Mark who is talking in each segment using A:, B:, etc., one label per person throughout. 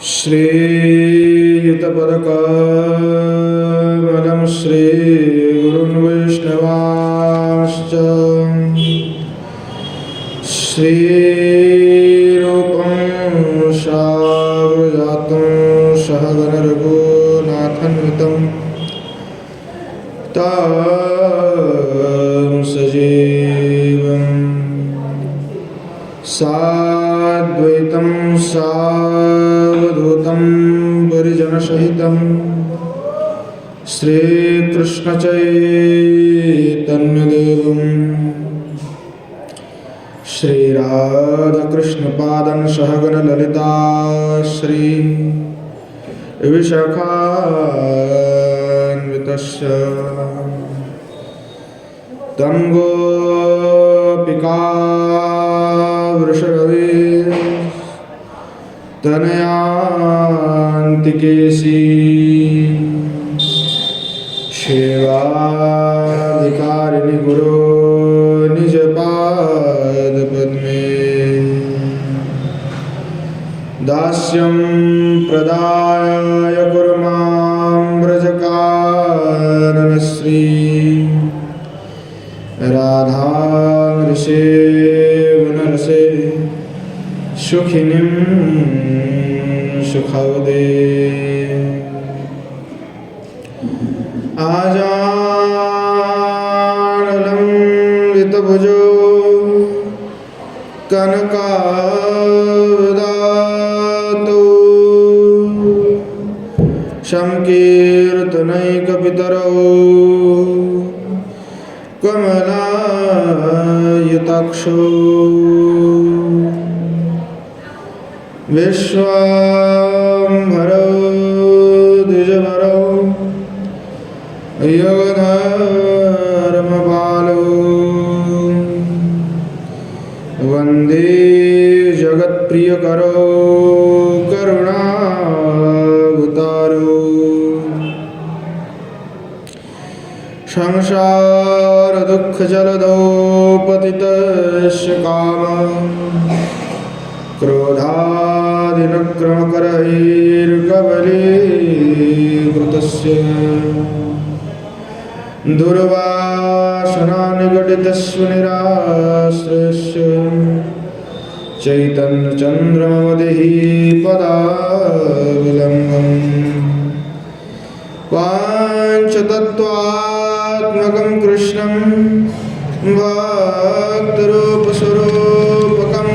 A: श्रीयुतपदकमलं श्रीगुरुन् वैष्णवांश्च श्रीरूपं साग्रजातं सहगण रघुनाथान्वितं तं सजीवं साद्वैतं सावधूतं परिजनसहितं श्रीकृष्णचैतन्यदेवं श्रीराधाकृष्णपादं सहगण ललिता श्री विशाखान्वितस्य तं गोपिका वृषरवे तनयान्तिकेशी सेवाधिकारिणि गुरो निजपादपद्मे दास्यं प्रदाय कुर्मां व्रजकाननश्री राधानृषे वनरसे सुखिनीं सुखवदे आजानलम्बितभुजो कनकावदातो संकीर्तनैकपितरौ कमलायताक्षो विश्वाम्भरो द्विजभरो योगधर्मपालो वन्दे जगत्प्रियकरो करुणावतारो संसारदुःखजलधौ पतितस्य कामः क्रोधादिनक्रमकरैर्कबलीकृतस्य दुर्वासनानिगडितस्वनिराश्रयस्य चैतन्यचन्द्रमवदेहि पदावलम्बम् पाञ्चतत्त्वात्मकं कृष्णं भक्तरूपस्वरूपकं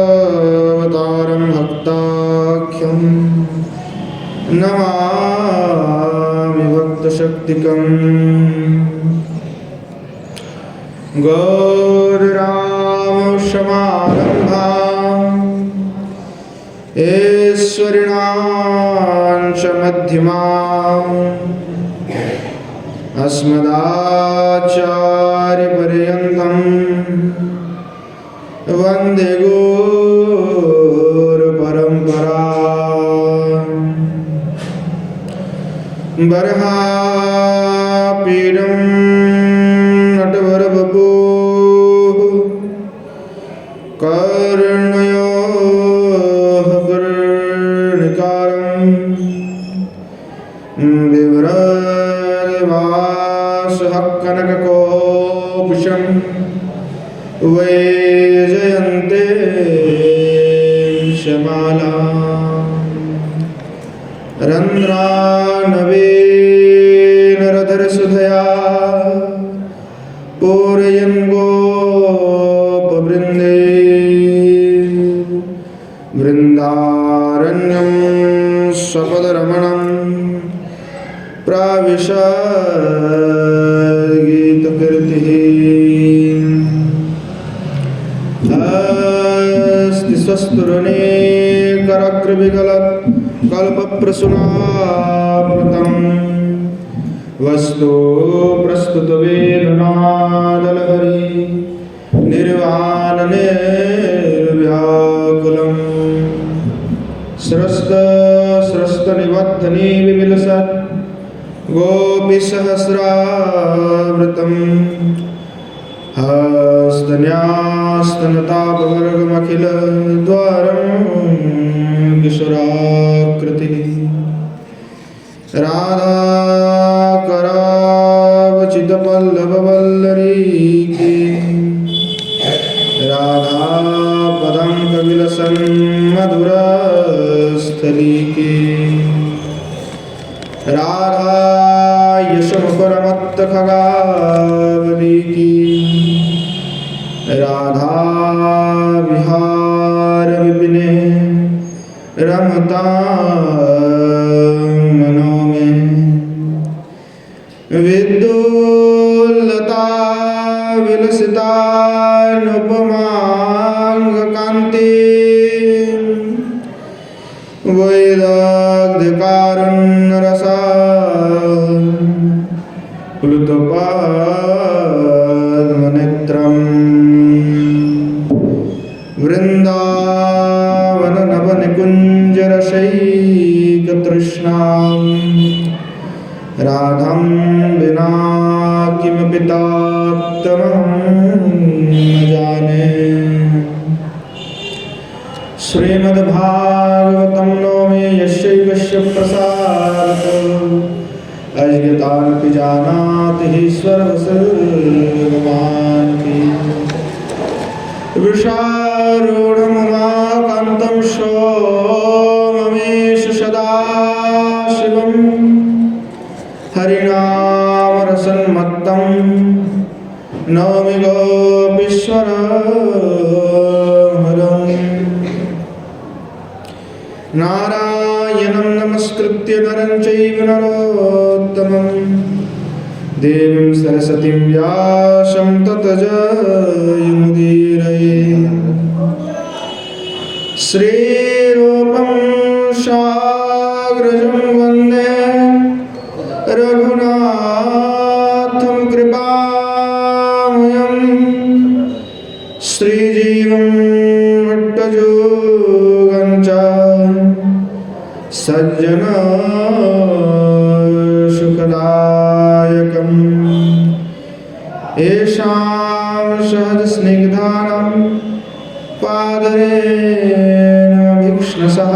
A: भक्तावतारं भक्ताख्यं नमामि भक्तशक्तिकम् गौररामसमारम्भाम् ऐश्वर्याणां च मध्यमाम् अस्मदाचार्यपर्यन्तं वन्दे गुरुपरम्पराम् बर्हापीडं नटवरवपुः कर्णयोः कर्णिकारं बिभ्रवासः वैजयन्ते शमाला रन्ध्रानवीनरधरसुधया पूरयन् गोपवृन्दे वृन्दारण्यं स्वपदरमणं प्राविशद्गीतकीर्तिः अस्ति स्वस्तुरनेकरग्रविगलत् कल्पप्रसूनावृतं वस्तु प्रस्तुतवेदनादलहरी निर्वाणनिर्व्याकुलं स्रस्तनिबद्धनी विविलसत् गोपीसहस्रावृतं हस्तन्या स्तनतापवर्गमखिल द्वारं किशोराकृतिः राधा करावचितपल्लववल्लरी की राधा पदंकविलसन् मधुरस्थली की राधा यशमुखरमत्तखगावली की राधा विहार विपिने रमता मनो में विद्युल्लता विलसिता नुपमांग कांति वैदग्ध कारुण्य रसा प्लुतोपद्मनेत्रम् वृंदावन नवनिकुञ्जरसैकतृष्णां राधां विना किमपि ताप्तमहं न जाने। श्रीमद्भागवतं नौमि यस्यैवस्य प्रसादतो अज्ञातानपि जानाति ईश्वरवसर्वभगवान् की वृषारूढमुमाकान्तं सोममेष सदाशिवं हरिनामरसन्मत्तं नौमि गोपीश्वरहरम् नारायणं नमस्कृत्य नरं चैव नरोत्तमं देवीं सरस्वतीं व्यासं ततो जयमुदीरये। श्रीरूपं साग्रजं वन्दे रघुनाथं कृपामयं श्रीजीवं भट्टयोगं च सज्जना सुखदायकम् येषां सहज स्निग्धानां पादरेण भीक्ष्णसः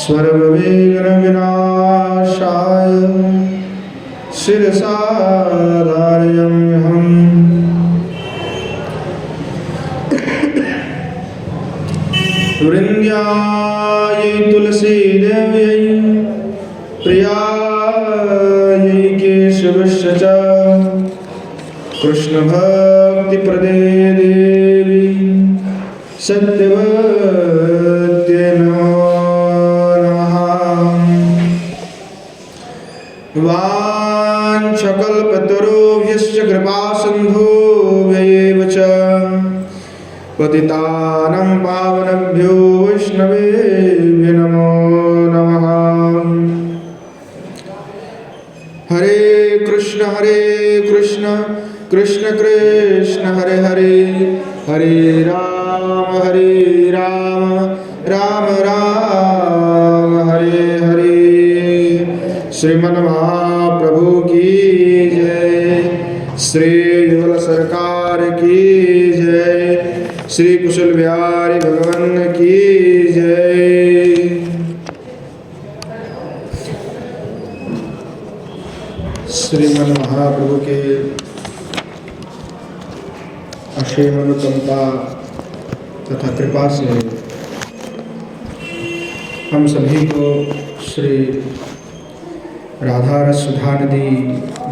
A: सर्वविघ्नविनाशाय शिरसा धारयाम्यहम्। वृन्द्यायै तुलसीदेव्यै प्रियायै केशवस्य च कृष्णभक्तिप्रदे देवी सत्यवत्यै नमो नमः। वाञ्छकल्पतरुभ्यश्च कृपासिन्धुभ्यैव च पतितानां पावनेभ्यो वैष्णवेभ्यो नमो नमः। हरे कृष्ण कृष्ण कृष्ण हरे हरे हरे राम राम राम हरे हरे। श्रीमन्महाप्रभु की जय। श्री युगल सरकार की जय। श्री कुशल बिहारी भगवान की जय। श्रीमन महाप्रभु के असीम अनुकंपा तथा कृपा से हम सभी को श्री राधा रस सुधा नदी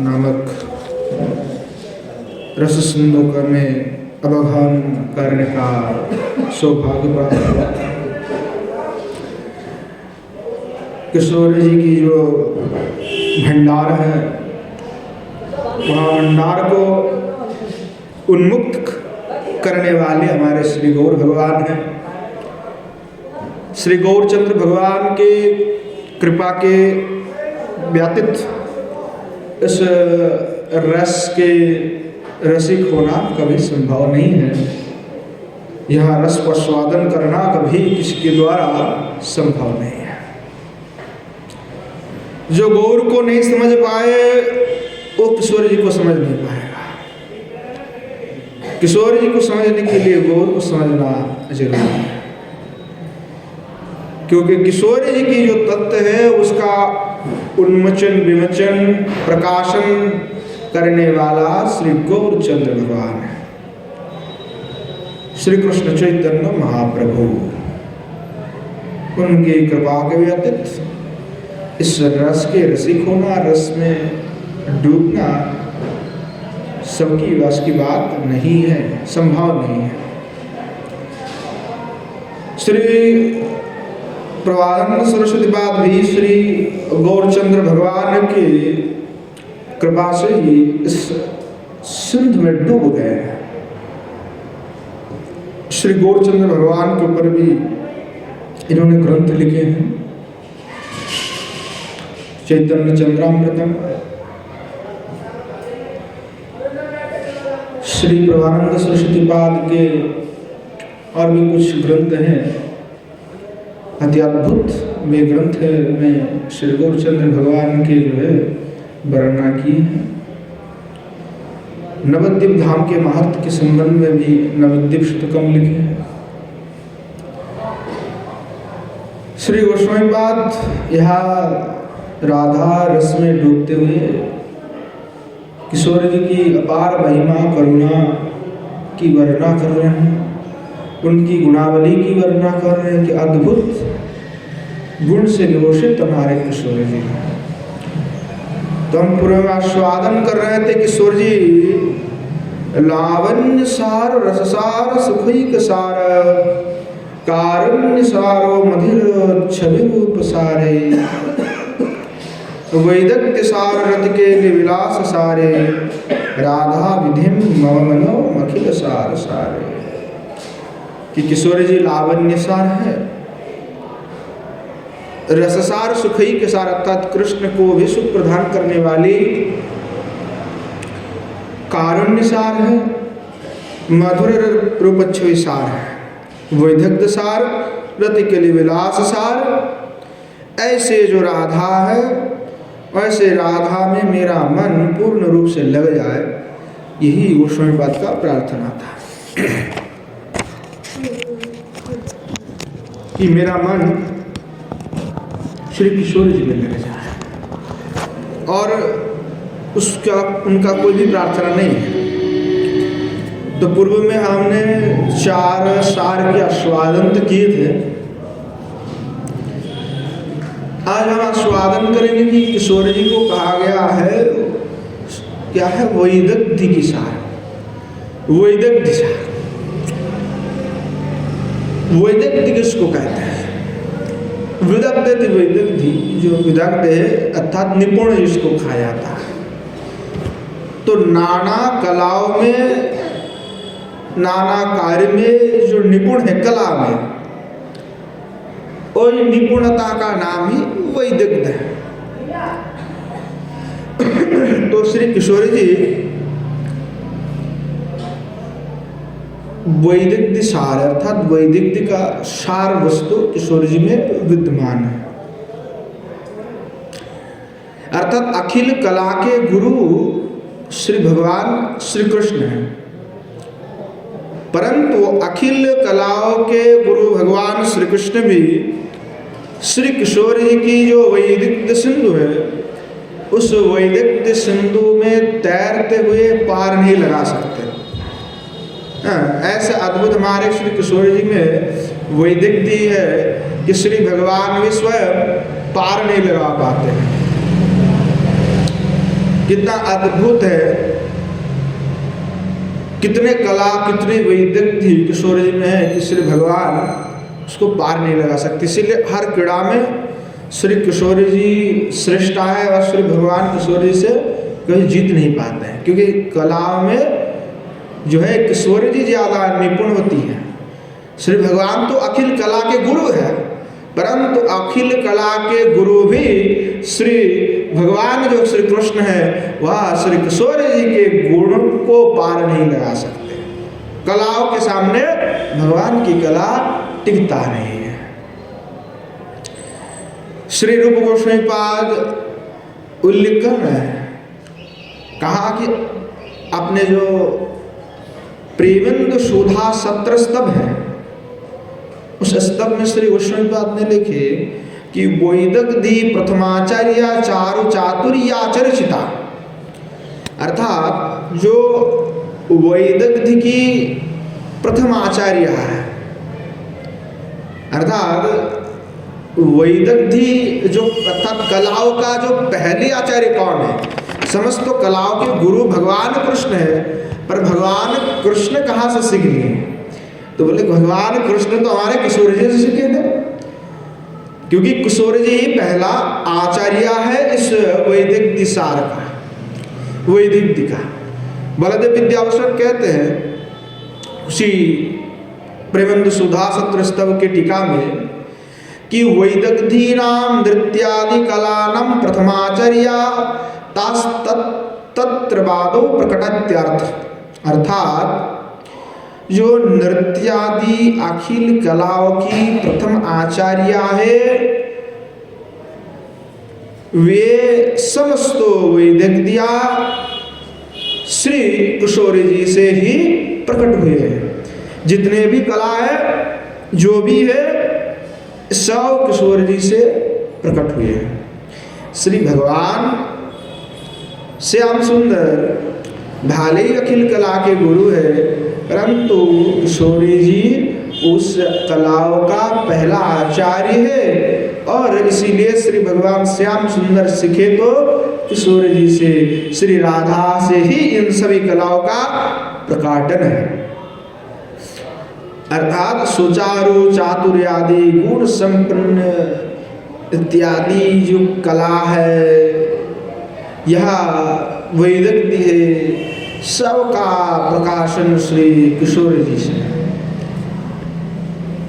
A: नामक रस सिंधु में अवगाहन करने का सौभाग्य प्राप्त हुआ। किशोर जी की जो भंडार है वहाँ भंडार को उन्मुक्त करने वाले हमारे श्री गौर भगवान हैं। श्री गौरचंद्र भगवान के कृपा के व्यतीत इस रस के रसिक होना कभी संभव नहीं है। यह रस का स्वादन करना कभी किसी के द्वारा संभव नहीं है। जो गौर को नहीं समझ पाए वो किशोर जी को समझ नहीं पाएगा। किशोर जी को समझने के लिए गौर को समझना जरूरी है, क्योंकि किशोर जी की जो तत्व है उसका उन्मोचन विमोचन प्रकाशन करने वाला श्री गौरचंद्र भगवान है, श्री कृष्ण चैतन्य महाप्रभु। उनकी कृपा के व्यतीत इस रस के रसिक होना, रस में डूबना सबकी वश की बात नहीं है, संभव नहीं है। श्री प्रवानंद सरस्वती पाद भी श्री गौरचंद्र भगवान की कृपा से ही इस सिंध में डूब गए हैं। श्री गौरचंद्र भगवान के ऊपर भी इन्होंने ग्रंथ लिखे हैं, चैतन्य चंद्रामृतम, श्री प्रवानंद सरस्वती पाद के और भी कुछ ग्रंथ हैं, अति अद्भुत वे ग्रंथ में श्री गौरचंद्र भगवान के जो है वर्णना की है। नवद्वीप धाम के महत्व के संबंध में भी नवद्वीप शतकम लिखे हैं। श्री गोस्वामी पाद यहाँ राधा रस में डूबते हुए किशोर जी की अपार महिमा करुणा की वर्णना कर रहे हैं, उनकी गुणावली की वर्णना कर रहे हैं कि अद्भुत गुण से विभूषित हमारे किशोर जी। तो हम पूर्व में आस्वादन कर रहे थे किशोर जी लावण्य सार रससार सुखैक सार कारुण्य सारो मधिर छवि रूप सारे वैदग्ध्य सार रथ के विलास सारे राधा विधिम मम मनो अखिल सार सारे। कि किशोर जी लावण्य सार है, रससार सुखई के सार अर्थात कृष्ण को भी सुख प्रदान करने वाली कारुण्य सार है, मधुर रूपच्छवि सार है, वैदग्ध सार रति के लिए विलास सार। ऐसे जो राधा है वैसे राधा में मेरा मन पूर्ण रूप से लग जाए, यही गोस्वामी पाद का प्रार्थना था कि मेरा मन श्री किशोर जी में लग जाए, और उसका उनका कोई भी प्रार्थना नहीं है। तो पूर्व में हमने 4 सार के आस्वादन किए थे, आज हम आस्वादन करेंगे कि किशोर जी को कहा गया है क्या है, वैदग्ध्य की सार। वैदग्ध्य सार, वैदग्ध्य किसको कहते हैं? विदग्ध वैदग्ध्य, जो विदग्ध है अर्थात निपुण जिसको कहा जाता है। तो नाना कलाओं में, नाना कार्य में जो निपुण है कला में, और निपुणता का नाम ही वैदग्ध्य है। तो श्री किशोर जी वैदग्ध्य सार अर्थात वैदग्ध्य का सार वस्तु किशोर जी में विद्यमान है, अर्थात अखिल कला के गुरु श्री भगवान श्री कृष्ण हैं, परंतु अखिल कलाओं के गुरु भगवान श्री कृष्ण भी श्री किशोर जी की जो वैदग्ध्य सिंधु है, उस वैदग्ध्य सिंधु में तैरते हुए पार नहीं लगा सकते। ऐसे अद्भुत हमारे श्री किशोर जी में वैदग्ध्य है कि श्री भगवान भी स्वयं पार नहीं लगा पाते हैं। कितना अद्भुत है, कितने कला कितने वैदग्ध्य किशोर जी में है कि श्री भगवान उसको पार नहीं लगा सकते। इसीलिए हर क्रीड़ा में श्री किशोर जी श्रेष्ठ है और श्री भगवान किशोर जी से कभी जीत नहीं पाते हैं, क्योंकि कला में जो है किशोर जी ज़्यादा निपुण होती है। श्री भगवान तो अखिल कला के गुरु है, परंतु अखिल कला के गुरु भी श्री भगवान जो श्री कृष्ण है वह श्री किशोर जी के गुण को पार नहीं लगा सकते। कलाओं के सामने भगवान की कला टिकता नहीं है। श्री रूप गोस्वामी पाद उल्लेख कर रहे हैं, कहा कि अपने जो प्रेमेंद्र सुधा सत्र स्तव है। उस स्तव में श्री गोस्वामीपाद ने लिखे कि वैदग्धि प्रथमाचार्य चारु चातुर्याचर्चिता, अर्थात जो वैदग्धि की प्रथम आचार्य है, अर्थात वैदग्धि जो अर्थात कलाओं का जो पहले आचार्य कौन है? समस्त कलाओं के गुरु भगवान कृष्ण है, पर भगवान कृष्ण कहाँ से सीख लिए? तो बोले भगवान कृष्ण तो हमारे किशोर जी से सीखे थे, क्योंकि किशोर जी ही पहला आचार्य है इस वैदिक दिशार का, वैदिक दिखा। बलदेव विद्याभूषण कहते हैं उसी प्रेमेंद्र सुधा सत्र स्तव के टीका में कि वैदग्धीनाम नृत्यादि कलानाम प्रथमाचार्य तत्रवादो प्रकटत्यर्थ, अर्थात जो नृत्यादि अखिल कलाओं की प्रथम आचार्य है वे समस्त वैदग्ध्या श्री किशोरी जी से ही प्रकट हुए हैं। जितने भी कला है जो भी है सब किशोर जी से प्रकट हुए हैं। श्री भगवान श्याम सुंदर भले ही अखिल कला के गुरु है, परंतु किशोरी जी उस कलाओं का पहला आचार्य है, और इसीलिए श्री भगवान श्याम सुंदर सीखे तो किशोरी जी से, श्री राधा से ही इन सभी कलाओं का प्रकाटन है। अर्थात सुचारु चातुर्यादि गुण संपन्न इत्यादि जो कला है, यह वैदिक है, सबका प्रकाशन श्री किशोर जी से।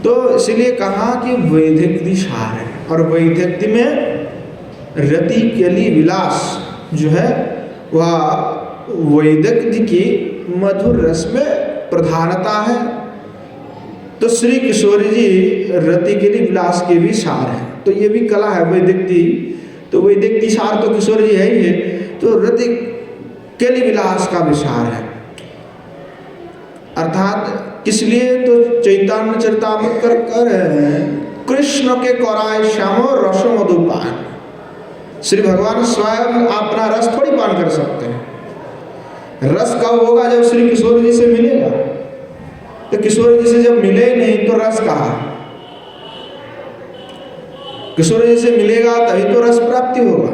A: तो इसलिए कहा कि वैदिक दिशार है, और वैदिक में रति केली विलास जो है वह वैदिक की मधुर रस में प्रधानता है। तो श्री किशोरी जी रति केली विलास के भी सार है, तो ये भी कला है वैदिक। तो वैदिक सार तो किशोर जी है ही है, तो रति केली विलास का विचार है। अर्थात किस लिए? तो चैतन्य चरितामृत कर कृष्ण के कराय श्यामो रसो मधुपान, श्री भगवान स्वयं अपना रस थोड़ी पान कर सकते हैं। रस कब होगा? जब श्री किशोर जी से मिलेगा। तो किशोर जी से जब मिले नहीं तो रस कहाँ? किशोर जी से मिलेगा तभी तो रस प्राप्ति होगा।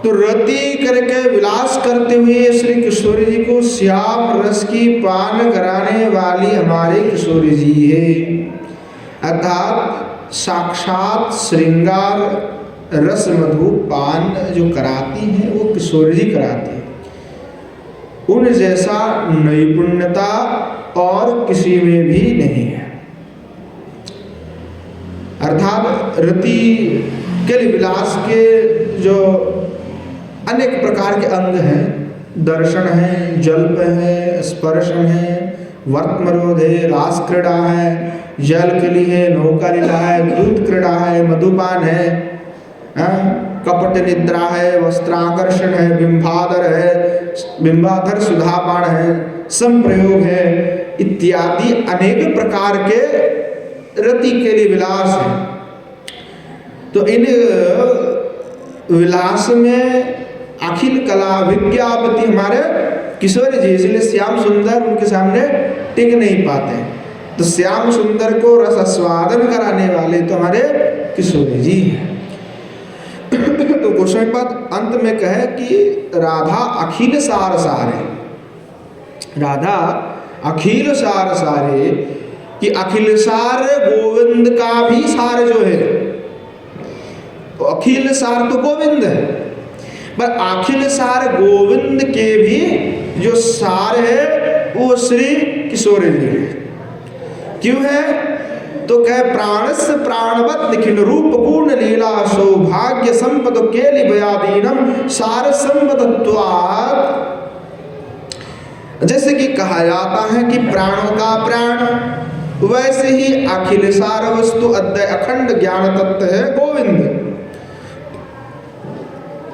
A: तो रति करके विलास करते हुए श्री किशोरी जी को श्याम रस की पान कराने वाली हमारे किशोरी जी है। अर्थात साक्षात श्रृंगार रस मधु पान जो कराती हैं वो किशोरी जी कराती है। उन जैसा नैपुण्यता और किसी में भी नहीं है। अर्थात रति के विलास के जो अनेक प्रकार के अंग हैं, दर्शन है, जल्प है, स्पर्शन है, वर्तमरोध है, रास क्रीड़ा है, जल कली है, नौका लीला है, दूत क्रीड़ा है, मधुपान है, कपट निद्रा है, वस्त्राकर्षण है, बिंबाधर सुधापान है, संप्रयोग है, इत्यादि अनेक प्रकार के रति के लिए विलास है। तो इन विलास में अखिल कला विज्ञापति हमारे किशोर जी, इसलिए श्याम सुंदर उनके सामने टिक नहीं पाते। तो श्याम सुंदर को रस आस्वादन कराने वाले तो हमारे किशोर जी हैं। तो गोस्वामीपाद अंत में कहे कि राधा अखिल सार सारे, राधा अखिल सार सारे, कि अखिल सार गोविंद का भी सार जो है, तो अखिल सार तो गोविंद है, पर अखिल सार गोविंद के भी जो सार है वो श्री किशोर जी है। क्यों है? तो कहे प्राणस प्राणवत निखिल रूप पूर्ण लीला सौभाग्य संपद केलि भयादीनम सार संपदत्वात्। जैसे कि कहा जाता है कि प्राणों का प्राण, वैसे ही अखिल सार वस्तु अद्वय अखंड ज्ञान तत्व है गोविंद,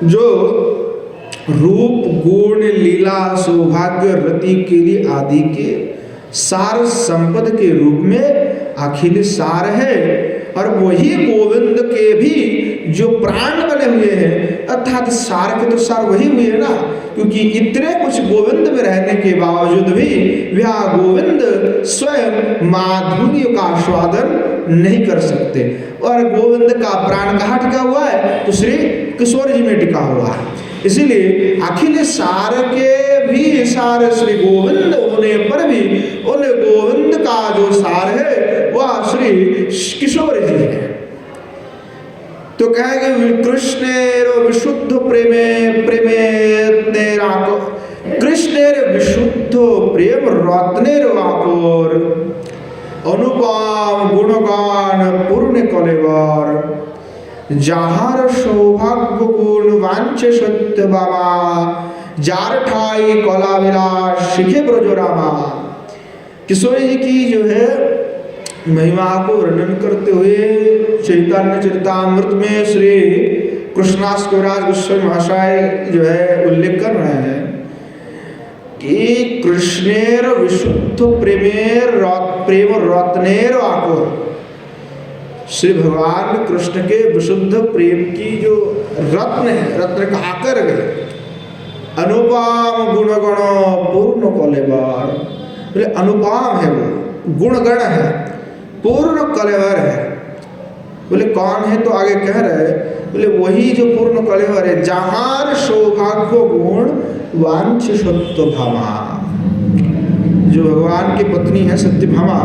A: जो रूप गुण लीला सौभाग्य रति के लिए आदि के सार संपद के रूप में अखिल सार है। और वही गोविंद के भी जो प्राण बने हुए हैं, अर्थात सार के तो सार वही हुए है ना, क्योंकि इतने कुछ गोविंद में रहने के बावजूद भी वह गोविंद स्वयं माधुर्य का आस्वादन नहीं कर सकते। और गोविंद का प्राण कहाँ टिका हुआ है? तो श्री किशोर जी में टिका हुआ है। इसीलिए अखिल सार के भी सार श्री गोविंद होने पर भी उन गोविंद का जो सार है वह श्री किशोर जी है। तो कहेंगे कृष्णेर विशुद्ध प्रेमे प्रेमेराको, कृष्णेर विशुद्ध प्रेम रत्नेर वाकोर, अनुपम गुणगान पूर्ण कलेवर, जाहर सौभाग्य गुण वांछे सत्य बाबा, जार ठाई कला विलास शिखे ब्रजोरामा। किशोर जी की जो है महिमा को वर्णन करते हुए चैतन्य चरितामृत में श्री कृष्णास कविराज गोस्वामी महाशय जो है उल्लेख कर रहे हैं कि कृष्णेर विशुद्ध प्रेम रत्नेर आकुर, श्री भगवान कृष्ण के विशुद्ध प्रेम की जो रत्न है, रत्न का आकर है, अनुपम गुणगण पूर्ण कलेवर, बोले अनुपम है वो, गुणगण है, पूर्ण कलेवर है। बोले कौन है? तो आगे कह रहे, बोले वही जो पूर्ण कलेवर है, जहार सौभाग्य गुण वांछ सत्यभामा, जो भगवान की पत्नी है सत्यभामा,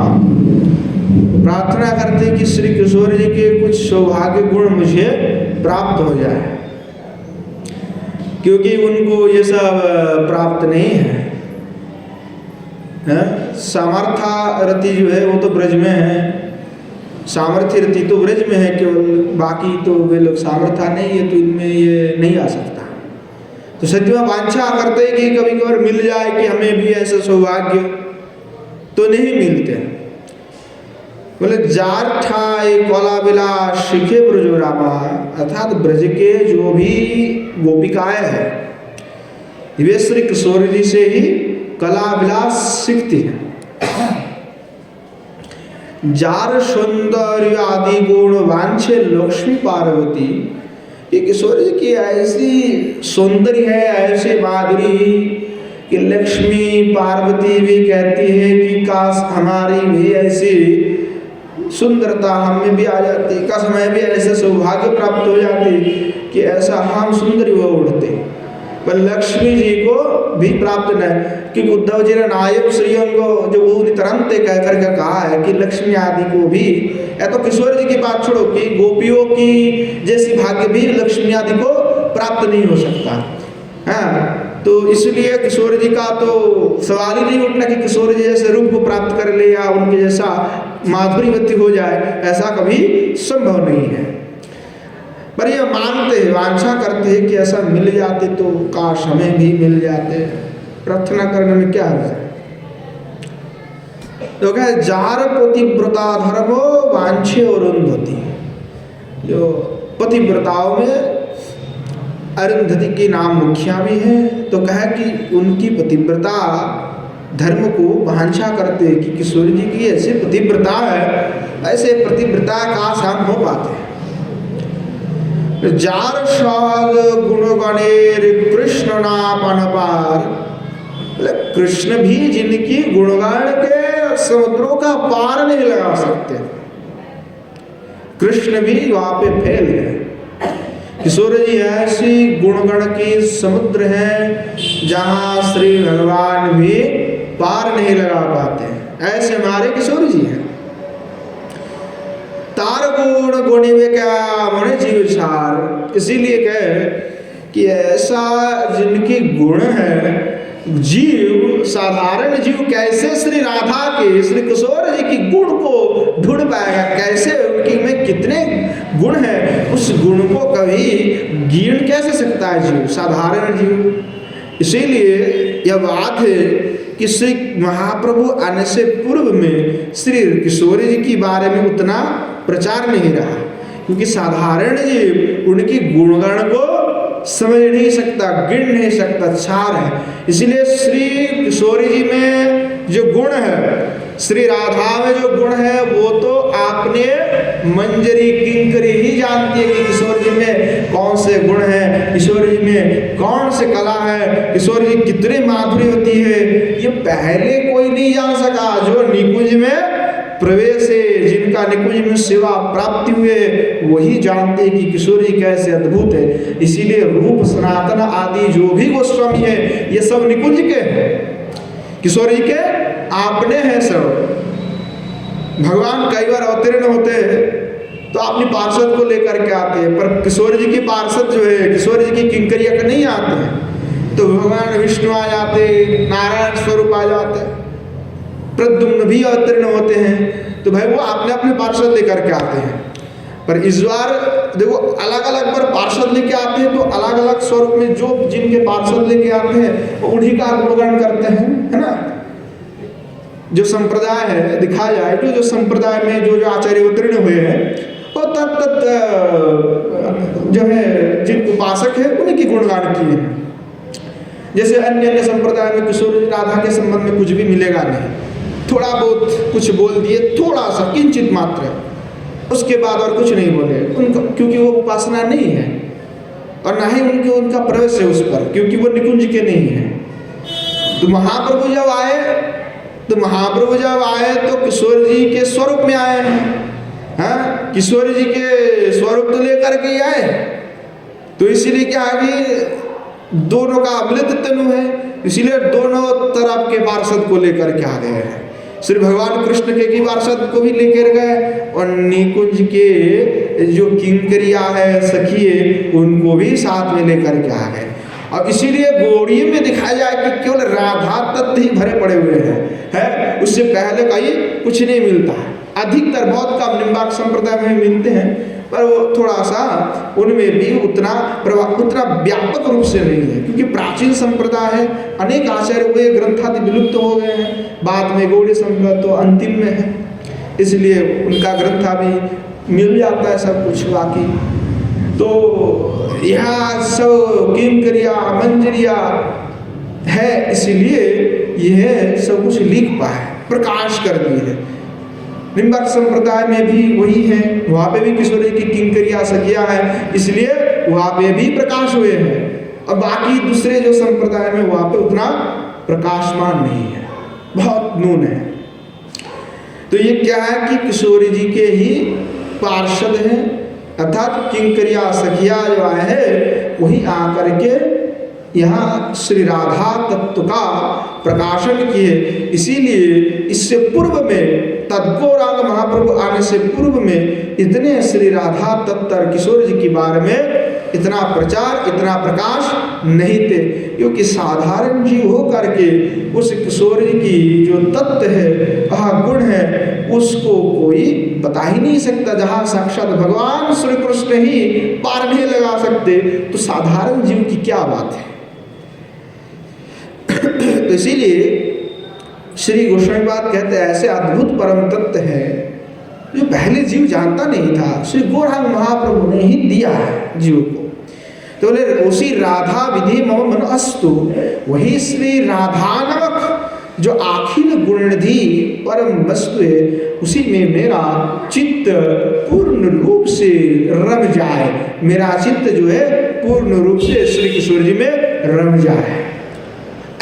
A: प्रार्थना करते कि श्री किशोर जी के कुछ सौभाग्य गुण मुझे प्राप्त हो जाए, क्योंकि उनको ये सब प्राप्त नहीं है। सामर्था रति जो है वो तो ब्रज में है, सामर्थ्य रति तो ब्रज में है केवल, बाकी तो वे लोग सामर्थ्य नहीं है, तो इनमें ये नहीं आ सकता। तो सत्यमा वांछा करते कि कभी कभार मिल जाए कि हमें भी ऐसा सौभाग्य, तो नहीं मिलते। बोले जार ठाई कला विलास शिखे ब्रजोरामा, अर्थात ब्रज के जो भी गोपिकाएं हैं वे श्री किशोर जी से ही कला विलास सीखती हैं। जार सौंदर्य आदि गुण वांछे लक्ष्मी पार्वती, ये किशोर जी की ऐसी सौंदर्य है, ऐसी माधुरी कि लक्ष्मी पार्वती भी कहती है कि काश हमारी भी ऐसी सुंदरता हमें भी आ जाती, काश हमें भी ऐसे सौभाग्य प्राप्त हो जाती कि ऐसा हम सुंदर हुए उठते। पर लक्ष्मी जी को भी प्राप्त नहीं, क्योंकि उद्धव जी ने नायक श्रीयों को जो तुरंत कह करके कहा है कि लक्ष्मी आदि को भी, या तो किशोर जी की बात छोड़ो कि गोपियों की जैसी भाग्य भी लक्ष्मी आदि को प्राप्त नहीं हो सकता। हाँ, तो इसलिए किशोर जी का तो सवाल ही नहीं उठना कि किशोर जी जैसे रूप को प्राप्त कर ले या उनके जैसा माधुरीवती हो जाए, ऐसा कभी संभव नहीं है। पर ये मानते हैं, वांछा करते हैं कि ऐसा मिल जाते तो काश हमें भी मिल जाते, प्रार्थना करने में क्या है। तो क्या जार पतिव्रता धर्मो वांछे अरुंधति, जो पतिव्रताओं में अरुंधति के नाम मुखिया भी है, तो कहा कि उनकी पतिव्रता धर्म को वांछा करते कि किशोर जी की ऐसे पतिव्रता है, ऐसे पतिव्रता का शाम हो पाते हैं। जार साल गुणगणेर कृष्ण नापन पार, कृष्ण भी जिनकी गुणगान के समुद्रों का पार नहीं लगा सकते, कृष्ण भी वहां पे फेल है। किशोर जी ऐसी गुणगण की समुद्र है जहां श्री भगवान भी पार नहीं लगा पाते, ऐसे हमारे किशोर जी हैं। तार गुण गुणी में क्या मन जीव सार, इसीलिए कहे कि ऐसा जिनकी गुण है, जीव साधारण जीव कैसे श्री राधा के श्री किशोर जी की गुण को ढूंढ पाएगा, कैसे उनकी में कितने गुण है, उस गुण को कभी गिन कैसे सकता है जीव, साधारण जीव। इसीलिए यह बात है कि श्री महाप्रभु आने से पूर्व में श्री किशोर जी के बारे में उतना प्रचार नहीं रहा, क्योंकि साधारण जीव उनकी गुणगण को समझ नहीं सकता, गिन नहीं सकता, चार है। इसलिए श्री किशोरी जी में जो गुण है, श्री राधा में जो गुण है, वो तो आपने मंजरी किंकरी ही जानती है कि किशोर जी में कौन से गुण हैं, किशोर जी में कौन से कला है, किशोर जी कितने माधुरी होती है, ये पहले कोई नहीं जान सका। जो निकुंज में प्रवेश है, जिनका निकुंज में सेवा प्राप्ति हुए, वही जानते हैं कि किशोर जी कैसे अद्भुत है। इसीलिए रूप सनातन आदि जो भी गोस्वामी है, ये सब निकुंज के हैं, किशोर जी के आपने हैं सब। भगवान कई बार अवतीर्ण होते हैं तो अपनी पार्षद को लेकर के आते हैं, पर किशोर जी की पार्षद जो है, किशोर जी की किंकरिया के नहीं आते हैं। तो भगवान विष्णु आ जाते, नारायण स्वरूप आ जाते, प्रद्युम्न भी अवतीर्ण होते हैं, तो भाई वो अपने अपने पार्षद लेकर के आते हैं। पर इस बार देखो अलग अलग बार पार्षद लेके आते हैं, तो अलग अलग स्वरूप में जो जिनके पार्षद लेके आते हैं वो उन्हीं का गुणगान करते हैं, है ना। जो संप्रदाय है दिखाया जाए तो जो संप्रदाय में जो जो आचार्य उत्तीर्ण हुए हैं, वो तत्त जो है जिन उपासक है उन्हीं की गुणगान किए हैं। जैसे अन्य अन्य संप्रदाय में किशोर राधा के संबंध में कुछ भी मिलेगा नहीं, थोड़ा बहुत कुछ बोल दिए, थोड़ा सा किंचित मात्र, उसके बाद और कुछ नहीं बोले उनका, क्योंकि वो उपासना नहीं है और ना ही उनका प्रवेश है उस पर, क्योंकि वो निकुंज के नहीं है। तो महाप्रभु जब आए तो किशोर जी के स्वरूप में आए हैं, हाँ, किशोर जी के स्वरूप तो लेकर के आए। तो इसीलिए क्या है कि दोनों का अमृत तनु है, इसीलिए दोनों तरफ के पार्षद को लेकर के आ गए हैं। श्री भगवान कृष्ण के की पार्षद को भी लेकर गए और निकुंज के जो किंकरिया है, सखी है, उनको भी साथ में लेकर के आ गए। और इसीलिए गौड़ी में दिखाया जाए कि केवल राधा तत्व ही भरे पड़े हुए हैं, उससे पहले कहीं कुछ नहीं मिलता है। अधिकतर बहुत कम निम्बार्क संप्रदाय में मिलते हैं, पर वो थोड़ा सा उनमें भी उतना व्यापक रूप से नहीं है, क्योंकि प्राचीन संप्रदाय है, अनेक आचार्य हुए, ग्रंथादि विलुप्त हो गए हैं, बाद में गौड़ी संप्रदाय तो अंतिम में है, इसलिए उनका ग्रंथा भी मिल जाता है सब कुछ बाकी। तो यहाँ सब किंकरिया मंजरिया है, इसलिए यह सब कुछ लिख पाए, प्रकाश कर दिए है। निम्बार्क संप्रदाय में भी वही है, वहाँ पे भी किशोर की किंकरिया सखिया है, इसलिए वहाँ पे भी प्रकाश हुए हैं। और बाकी दूसरे जो संप्रदाय में वहाँ पे उतना प्रकाशमान नहीं है, बहुत न्यून है। तो ये क्या है कि किशोरी जी के ही पार्षद हैं, अर्थात किंकरिया सखिया जो आए हैं वही आकर के यहाँ श्री राधा तत्व का प्रकाशन किए। इसीलिए इससे पूर्व में तद्गौरांग महाप्रभु आने से पूर्व में इतने श्री राधा तत्व किशोर जी के बारे में इतना प्रचार, इतना प्रकाश नहीं थे, क्योंकि साधारण जीव हो करके उस किशोर जी की जो तत्व है, गुण है, उसको कोई बता ही नहीं सकता। जहाँ साक्षात भगवान श्री कृष्ण ही पार नहीं लगा सकते, तो साधारण जीव की क्या बात है। तो इसीलिए श्री गोस्वामीपाद कहते हैं ऐसे अद्भुत परम तत्व है जो पहले जीव जानता नहीं था, श्री गौरांग महाप्रभु ने ही दिया है जीव को। तो बोले उसी राधा विधि मम मन अस्तु, वही श्री राधा नामक जो अखिल गुणनिधि परम वस्तु है, उसी में मेरा चित्त पूर्ण रूप से रम जाए, मेरा चित्त जो है पूर्ण रूप से श्री किशोर जी में रम जाए।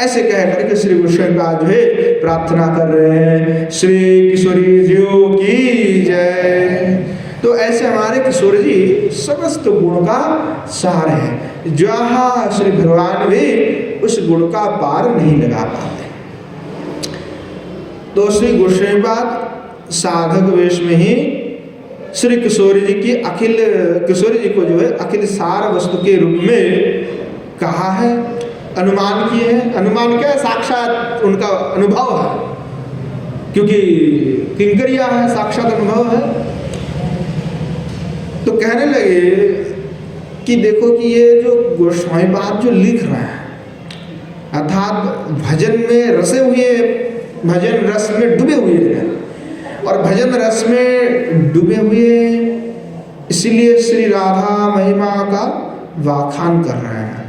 A: ऐसे कह करके श्री गोस्वामीपाद जो है प्रार्थना कर रहे हैं, श्री किशोरी जीव की जय। तो ऐसे हमारे किशोर जी समस्त गुण का सार है, जहाँ श्री भगवान भी उस गुण का पार नहीं लगा पाते। तो श्री गोस्वामीपाद साधक वेश में ही श्री किशोरी जी की किशोरी जी को जो है अखिल सार वस्तु के रूप में कहा है, अनुमान किए हैं। अनुमान क्या है? साक्षात उनका अनुभव है, क्योंकि किंकरिया है, साक्षात अनुभव है। तो कहने लगे कि देखो कि ये जो गोस्वामीपाद जो लिख रहा है, अर्थात भजन में रसे हुए, भजन रस में डूबे हुए हैं, और भजन रस में डूबे हुए इसीलिए श्री राधा महिमा का व्याख्यान कर रहे हैं।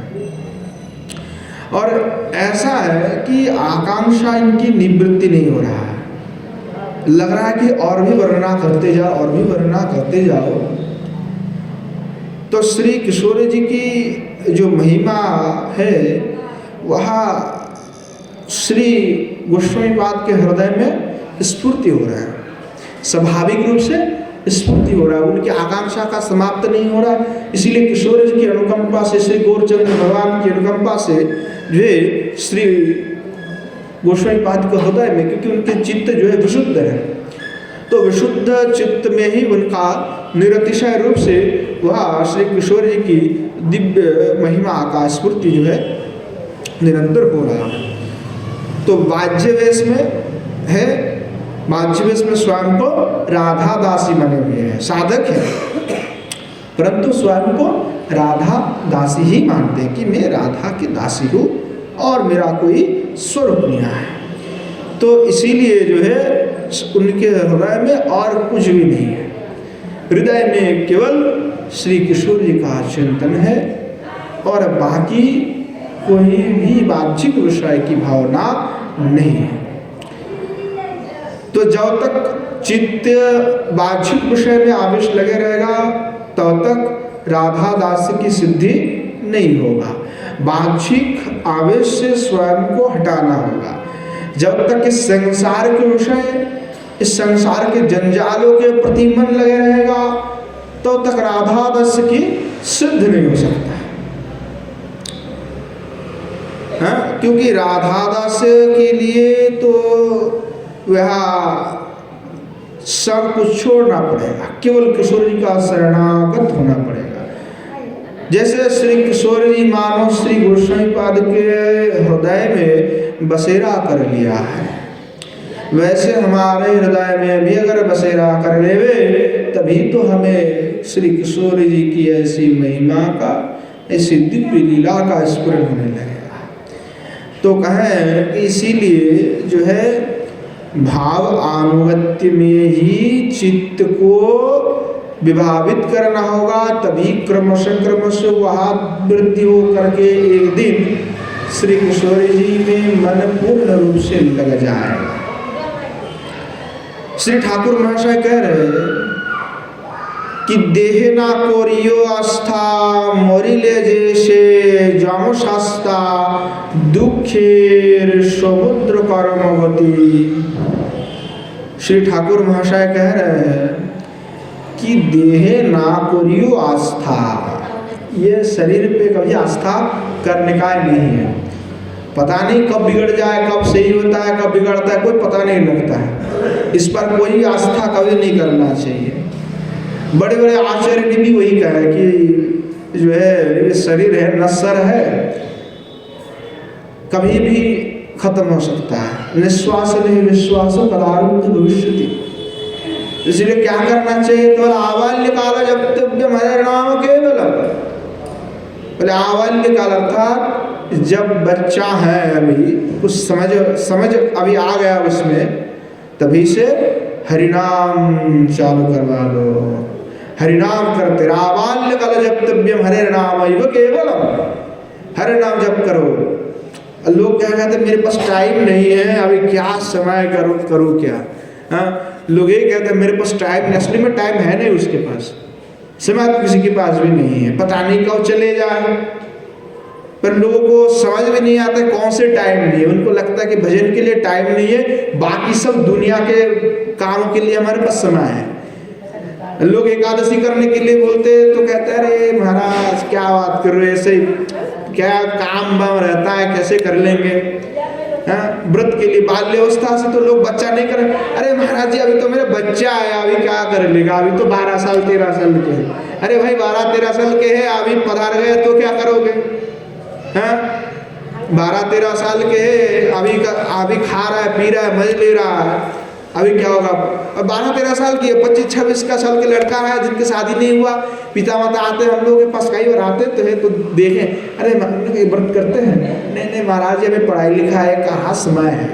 A: और ऐसा है कि आकांक्षा इनकी निवृत्ति नहीं हो रहा है, लग रहा है कि और भी वर्णना करते जाओ, और भी वर्णना करते जाओ। तो श्री किशोर जी की जो महिमा है वह श्री गोस्वामीपाद के हृदय में स्फूर्ति हो रहा है, स्वाभाविक रूप से स्फूर्ति हो रहा है, उनकी आकांक्षा का समाप्त नहीं हो रहा है। इसीलिए किशोर जी की अनुकंपा से, श्री गौरचंद्र भगवान की अनुकंपा से जो है श्री गोस्वामीपाद के हृदय में, क्योंकि उनके चित्त जो है विशुद्ध है, तो विशुद्ध चित्त में ही उनका निरतिशय रूप से वह श्री किशोर जी की दिव्य महिमा का स्फूर्ति जो है निरंतर हो रहा है। तो वाज्य वेश में है, वाज्य वेश में स्वयं को राधा दासी बने हुए हैं, साधक है, परंतु स्वयं को राधा दासी ही मानते हैं कि मैं राधा की दासी हूँ और मेरा कोई स्वरूप नहीं है। तो इसीलिए जो है उनके हृदय में और कुछ भी नहीं है, हृदय में केवल श्री किशोर जी का चिंतन है और बाकी कोई भी वाचिक विषय की भावना नहीं है। तो जब तक चित्त वाचिक विषय में आवेश लगे रहेगा तब तक राधा दास की सिद्धि नहीं होगा। वाचिक आवेश से स्वयं को हटाना होगा। जब तक इस संसार के विषय, इस संसार के जंजालों के प्रति मन लगे रहेगा तो तक राधा दास की सिद्ध नहीं हो सकता है, क्योंकि राधा दास के लिए तो वह सब कुछ छोड़ना पड़ेगा, केवल किशोर जी का शरणागत होना पड़ेगा। जैसे श्री किशोर जी मानो श्री गोस्वामीपाद के हृदय में बसेरा कर लिया है, वैसे हमारे हृदय में भी अगर बसेरा कर लेवे तभी तो हमें श्री किशोर जी की ऐसी महिमा का, ऐसी दिव्य लीला का स्मरण होने लगेगा। तो कहें कि इसीलिए जो है भाव अनुगत्य में ही चित्त को विभावित करना होगा, तभी क्रमश वहाँ वृद्धि हो करके एक दिन श्री किशोर जी में मन पूर्ण रूप से लग जाएगा। श्री ठाकुर महाशय कह रहे हैं कि देह ना कोरियो आस्था मरिले जैसे जामो शास्ता दुखेर समुद्र कर्मवती। श्री ठाकुर महाशय कह रहे हैं कि देह ना कोरियो आस्था, ये शरीर पे कभी आस्था करने का नहीं है। पता नहीं कब बिगड़ जाए, कब सही होता है, कब बिगड़ता है, कोई पता नहीं लगता है। इस पर कोई आस्था कभी नहीं करना चाहिए। बड़े बड़े आचार्य ने भी वही कहा है कि जो है ये शरीर है, नश्वर है, कभी भी खत्म हो सकता है। निश्वास नहीं विश्वास कदारुद्ध भविष्यति। इसलिए क्या करना चाहिए? तो आवाल्य काल जप्तव्यम हरे नाम केवलम। बोले आवाल्य काल अर्थात जब बच्चा है, अभी कुछ समझ अभी आ गया उसमें, तभी से हरिनाम चालू करवा दो। हरिनाम करते आवाल्य काल जप्तव्यम हरे नाम केवलम, हरे नाम जप करो। लोग क्या कहते मेरे पास टाइम नहीं है, अभी क्या समय करूँ क्या? हाँ, लोग ये कहते हैं मेरे पास टाइम नहीं, असली में टाइम है नहीं उसके पास, समय तो किसी के पास भी नहीं है, पता नहीं कब चले जाए। पर लोगों को समझ में नहीं आता कौन से टाइम नहीं है। उनको लगता है कि भजन के लिए टाइम नहीं है, बाकी सब दुनिया के कामों के लिए हमारे पास समय है। लोग एकादशी करने के लिए बोलते तो कहते हैं अरे महाराज क्या बात कर रहे हो, ऐसे क्या काम वाम रहता है, कैसे कर लेंगे? व्रत के लिए बाल्यावस्था से तो लोग बच्चा नहीं करें। अरे महाराज जी अभी तो मेरा बच्चा है, अभी क्या कर लेगा, अभी तो 12 साल 13 साल के है। अरे भाई 12-13 साल के है, अभी पधार गए तो क्या करोगे? 12-13 साल के है, अभी खा रहा है, पी रहा है, मजे ले रहा है, अभी क्या होगा? और 12-13 साल की है, 25-26 का साल का लड़का है जिनकी शादी नहीं हुआ, पिता माता आते हैं हम लोगों के पास, कई बार आते तो है तो देखें अरे व्रत करते हैं, नहीं महाराज जी हमें पढ़ाई लिखाई है, कहाँ समय है?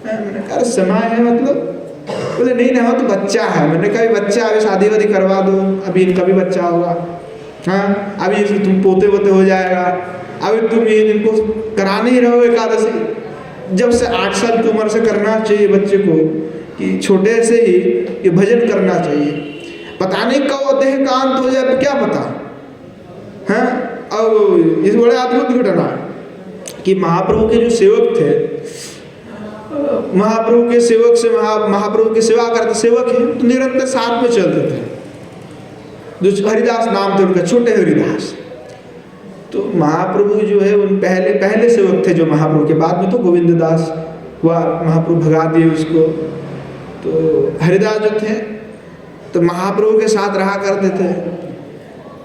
A: मैंने कहा समय है मतलब? बोले नहीं तो बच्चा है। मैंने कहा बच्चा, अभी शादी वादी करवा दो, अभी इनका भी बच्चा होगा। हाँ, अभी इसे तुम पोते वोते हो जाएगा, अभी तुम ये इनको कराने ही रहो एकादशी। जब से 8 साल की उम्र से करना चाहिए बच्चे को, कि छोटे से ही ये भजन करना चाहिए। पता नहीं कब देह का अंत हो जाए, क्या पता है। अब इस बड़े अद्भुत घटना कि महाप्रभु के जो सेवक थे, महाप्रभु के सेवक से महाप्रभु की सेवा करते सेवक हैं तो निरंतर साथ में चलते थे। जो हरिदास नाम थे उनका, छोटे हरिदास। तो महाप्रभु जो है उन पहले सेवक थे जो महाप्रभु के, बाद में तो गोविंद दास हुआ, महाप्रभु भगा दिए उसको। तो हरिदास जो थे तो महाप्रभु के साथ रहा करते थे।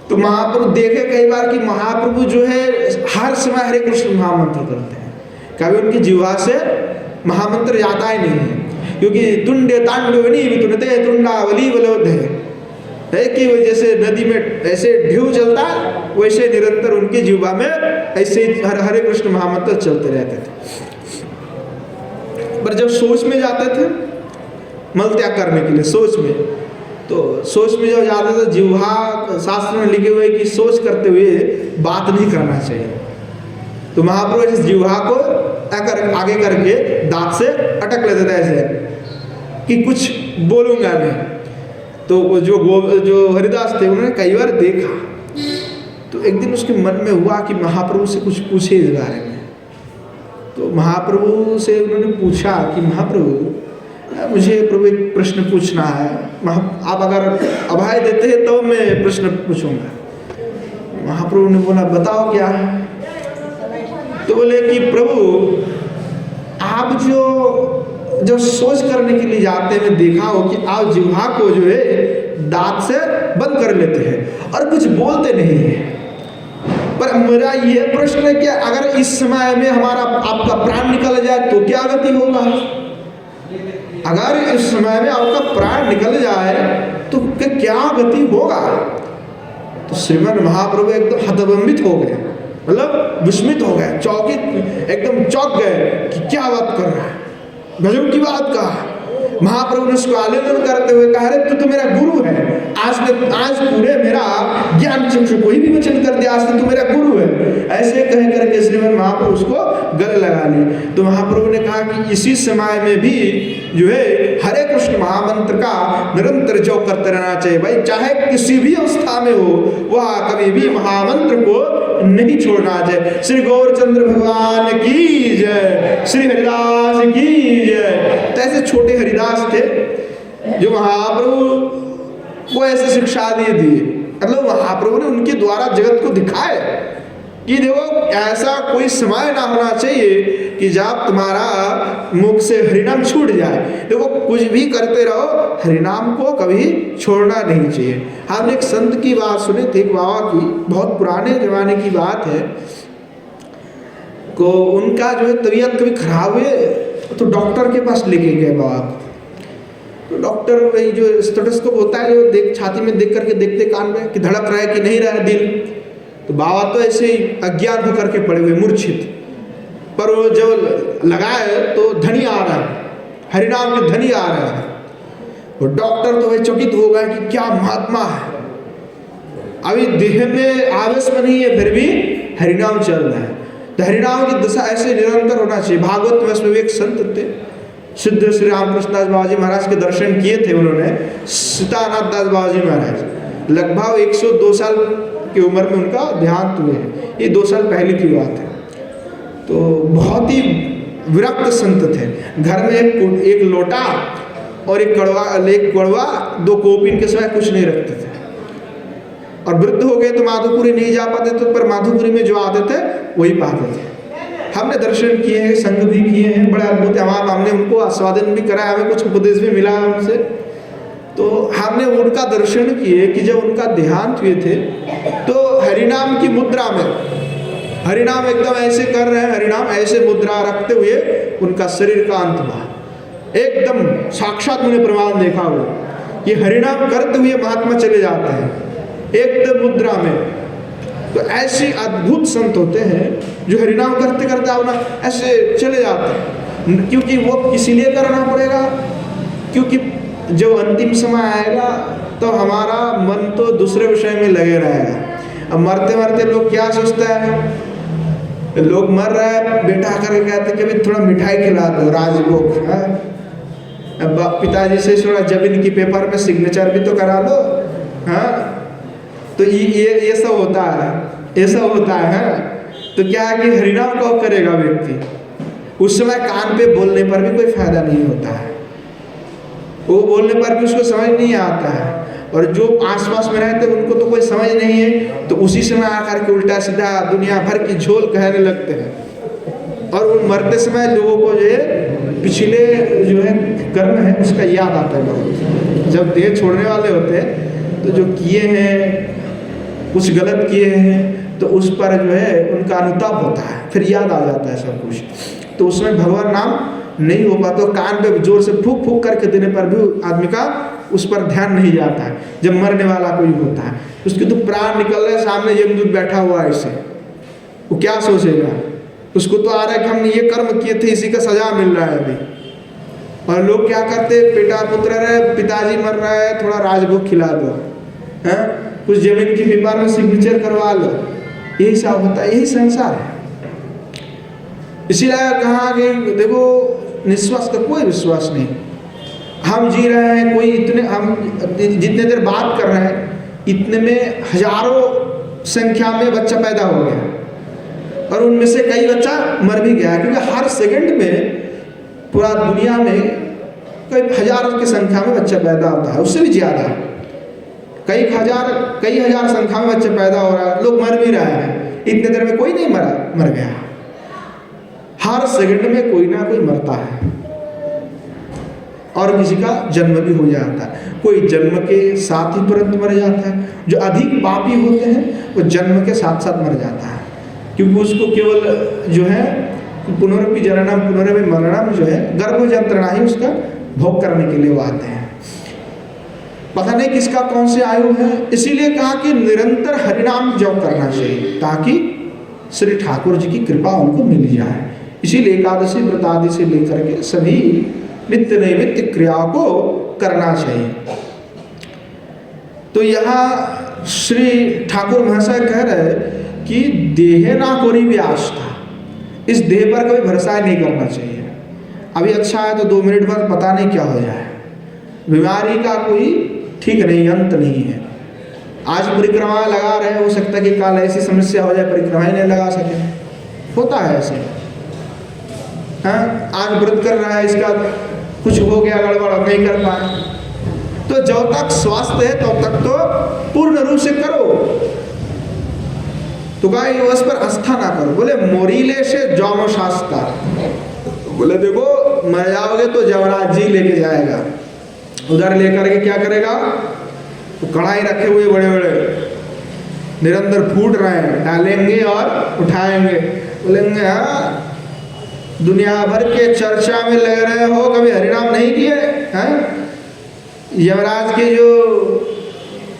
A: तो महाप्रभु देखे कई बार कि महाप्रभु जो है हर समय हरे कृष्ण महामंत्र करते हैं, कभी उनकी जीवा से महामंत्र जाता ही नहीं है। क्योंकि तुंडे तांडवनी वितुनते तुंडावली बलोध है कि वो जैसे नदी में ऐसे ढेउ चलता है, वैसे निरंतर उनकी जीवा में ऐसे हरे कृष्ण महामंत्र चलते रहते थे। पर जब सोच में जाते थे मल त्याग करने के लिए, सोच में, तो सोच में जब जाते थे, जिह्वा शास्त्र में लिखे हुए कि सोच करते हुए बात नहीं करना चाहिए। तो महाप्रभु इस जिह्वा को आगे करके दांत से अटक लेते थे ऐसे कि कुछ बोलूंगा नहीं। तो जो हरिदास थे उन्होंने कई बार देखा, तो एक दिन उसके मन में हुआ कि महाप्रभु से कुछ पूछे इस बारे में। तो महाप्रभु से उन्होंने पूछा कि महाप्रभु मुझे प्रभु एक प्रश्न पूछना है, आप अगर अभय देते हैं तो मैं प्रश्न पूछूंगा। महाप्रभु ने बोला बताओ क्या है। तो बोले कि प्रभु आप जो सोच करने के लिए जाते हैं, मैं देखा हो कि आप जिह्वा को जो है दांत से बंद कर लेते हैं और कुछ बोलते नहीं है। पर मेरा यह प्रश्न है कि अगर इस समय में हमारा आपका प्राण निकल जाए तो क्या गति होगा? अगर इस समय में आपका प्राण निकल जाए तो क्या गति होगा? तो श्रीमद् महाप्रभु एकदम हतभम्बित हो गए, मतलब विस्मित हो गए, चौकित एकदम चौंक गए कि क्या बात कर रहा है, गजब की बात कहा। महाप्रभु ने उसको आलिंगन करते हुए कहा, अरे तू तो मेरा गुरु है, आज पूरे मेरा ज्ञान चक्षु कोई भी वचन कर दिया, आज तू मेरा गुरु है। ऐसे कह करके श्रीमद् महाप्रभु उसको गले लगा लिए। तो महाप्रभु ने कहा कि इसी समय में भी जो है हरे कृष्ण महामंत्र का निरंतर जप करते रहना चाहिए भाई, चाहे किसी भी अवस्था में हो, वह कभी भी महामंत्र को नहीं छोड़ना चाहिए। श्री गौरचंद्र भगवान की जय, श्री हरिदास की जय। तो ऐसे छोटे हरिदास थे जो महाप्रभु को ऐसे शिक्षा दिए, मतलब महाप्रभु ने उनके द्वारा जगत को दिखाए कि देखो ऐसा कोई समय ना होना चाहिए कि जब तुम्हारा मुख से हरिनाम छूट जाए। देखो कुछ भी करते रहो, हरिनाम को कभी छोड़ना नहीं चाहिए। हमने एक संत की बात सुनी थी, एक बाबा की, बहुत पुराने जमाने की बात है, को उनका जो है तबीयत कभी खराब हुए तो डॉक्टर के पास लेके गए बाबा को। तो डॉक्टर वही जो स्टेथोस्कोप होता है, जो देख छाती में देख करके देखते कान में कि धड़क रहा है कि नहीं रहा है दिल। तो बाबा तो ऐसे ही अज्ञान होकर के पड़े हुए मूर्छित, पर वो जब लगाए तो ध्वनि आ रहा है, हरिनाम की ध्वनि आ रहा है। वो डॉक्टर तो वही चकित हो गए कि क्या महात्मा है, अभी देह में आवेश में नहीं है फिर भी हरिनाम चल रहा है। तो हरिनाम की दशा ऐसे निरंतर होना चाहिए। भागवत में उसमें एक संत थे, सिद्ध श्री रामकृष्ण दास बाबा जी महाराज के दर्शन किए थे उन्होंने, सीतानाथ दास बाबा जी महाराज। लगभग 102 साल की उम्र में उनका देहांत हुए हैं, ये 2 साल पहले की बात है। तो बहुत ही विरक्त संत थे, घर में एक लोटा और एक कड़वा 2 कोपिन के सिवाय कुछ नहीं रखते थे। और वृद्ध हो गए तो माधोपुरी नहीं जा पाते थे, पर माधोपुरी में जो आते थे वही पाते थे। हमने दर्शन किए हैं, संग भी किए हैं, बड़ा अद्भुत। हमने उनको आस्वादन भी कराया, हमें कुछ उपदेश भी मिला उनसे। तो हमने उनका दर्शन किए कि जब उनका देहांत हुए थे तो हरिनाम की मुद्रा में, हरिनाम एकदम ऐसे कर रहे हैं, हरिनाम ऐसे मुद्रा रखते हुए उनका शरीर का अंत हुआ। एकदम साक्षात मैंने प्रमाण देखा हुआ कि हरिनाम करते हुए महात्मा चले जाते हैं एकदम मुद्रा में। तो ऐसे अद्भुत संत होते हैं जो हरिनाम करते करते आओ ना ऐसे चले जाते हैं, क्योंकि वो इसीलिए करना पड़ेगा क्योंकि जब अंतिम समय आएगा तो हमारा मन तो दूसरे विषय में लगे रहेगा। अब मरते मरते लोग क्या सोचता है, लोग मर रहा है, बेटा करके कहते कि भाई थोड़ा मिठाई खिला दो, राजभोग है, पिताजी से थोड़ा जमीन की पेपर में सिग्नेचर भी तो करा लो, हाँ। तो ये सब होता है, ये सब होता है। तो क्या है कि हरिनाम कब करेगा व्यक्ति, उस समय कान पे बोलने पर भी कोई फायदा नहीं होता है, वो बोलने पर भी उसको समझ नहीं आता है, और जो आसपास में रहते उनको तो कोई समझ नहीं है, तो उसी समय आकर के उल्टा सीधा दुनिया भर की झोल कहने लगते हैं। और वो मरते समय लोगों को जो है पिछले जो है कर्म है उसका याद आता है बहुत। जब देह छोड़ने वाले होते हैं तो जो किए हैं, कुछ गलत किए हैं, तो उस पर जो है उनका अनुताप होता है, फिर याद आ जाता है सब कुछ। तो उसमें भगवान नाम नहीं हो पाता, तो कान पे जोर से फूक फूक करके देने पर भी आदमी का उस पर ध्यान नहीं जाता है। जब मरने वाला कोई होता है, उसके तो प्राण निकल रहे, सामने यमदूत बैठा हुआ है, ऐसे वो क्या सोचेगा, उसको तो आ रहा है कि हमने ये कर्म किए थे, इसी का सजा मिल रहा है अभी। और लोग क्या करते, बेटा पुत्र रहे, पिताजी मर रहा है, थोड़ा राजभोग खिला दो, हैं, कुछ जमीन की पेपर में सिग्नेचर करवा लो, यही सब होता है, यही संसार है। इसीलिए कहा कि देखो निश्वास का कोई विश्वास नहीं, हम जी रहे हैं, कोई इतने हम जितने देर बात कर रहे हैं इतने में हजारों संख्या में बच्चा पैदा हो गया, और उनमें से कई बच्चा मर भी गया, क्योंकि हर सेकंड में पूरा दुनिया में कई हजारों की संख्या में बच्चा पैदा होता है, उससे भी ज़्यादा कई हजार संख्या में बच्चे पैदा हो रहा है, लोग मर भी रहे हैं, इतने देर में कोई नहीं मर गया। हर सेकंड में कोई ना कोई मरता है, और किसी का जन्म भी हो जाता है, कोई जन्म के साथ ही तुरंत मर जाता है। जो अधिक पापी होते हैं वो जन्म के साथ साथ मर जाता है, क्योंकि उसको केवल जो है पुनरपि जननम पुनरपि मरणम जो है गर्भ यंत्रणा ही उसका भोग करने के लिए वो आते हैं। पता नहीं किसका कौन से आयु है, इसीलिए कहा कि निरंतर हरिनाम जप करना चाहिए ताकि श्री ठाकुर जी की कृपा उनको मिल जाए। इसीलिए एकादशी व्रत आदि से लेकर के सभी नित्य नैमित्य क्रियाओं को करना चाहिए। तो यहाँ श्री ठाकुर महाशय कह रहे कि देह ना कोई भी आस्था, इस देह पर कभी भरोसा नहीं करना चाहिए। अभी अच्छा है तो 2 मिनट बाद पता नहीं क्या हो जाए, बीमारी का कोई ठीक नहीं, अंत नहीं है। आज परिक्रमा लगा रहे हैं, हो सकता है कि कल ऐसी समस्या हो जाए परिक्रमा ही नहीं लगा सके, होता है ऐसे। हाँ, आज व्रत कर रहा है, इसका कुछ हो गया गड़बड़, नहीं कर पाए, तो जब तक स्वास्थ्य है तब तक तो पूर्ण रूप से करो। तो कहा उस पर आस्था ना करो, बोले मोरीले से जौम शास्ता, बोले देखो मर जाओगे तो जवराज जी लेके जाएगा, उधर लेकर के क्या करेगा, तो कढ़ाई रखे हुए बड़े बड़े निरंतर फूट रहे हैं, डालेंगे और उठाएंगे, बोलेंगे हाँ दुनिया भर के चर्चा में लग रहे हो, कभी हरिनाम नहीं किए हैं। यमराज के जो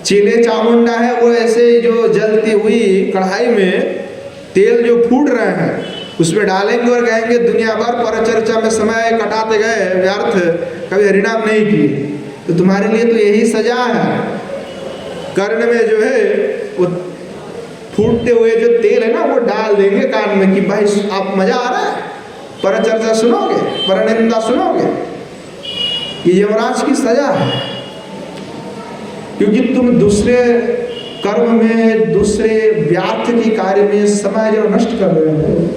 A: चीले चामुंडा है वो ऐसे जो जलती हुई कढ़ाई में तेल जो फूट रहे हैं उसमें डालेंगे और कहेंगे दुनिया भर पर चर्चा में समय कटाते गए व्यर्थ, कभी हरिनाम नहीं किए, तो तुम्हारे लिए तो यही सजा है। कर्ण में जो है वो फूटते हुए जो तेल है ना वो डाल देंगे कान में कि भाई आप मजा आ रहा है, पर चर्चा सुनोगे, पर निंदा सुनोगे, ये यमराज की सजा है। क्योंकि तुम दूसरे कर्म में, दूसरे व्यर्थ की कार्य में समय जो नष्ट कर रहे हो,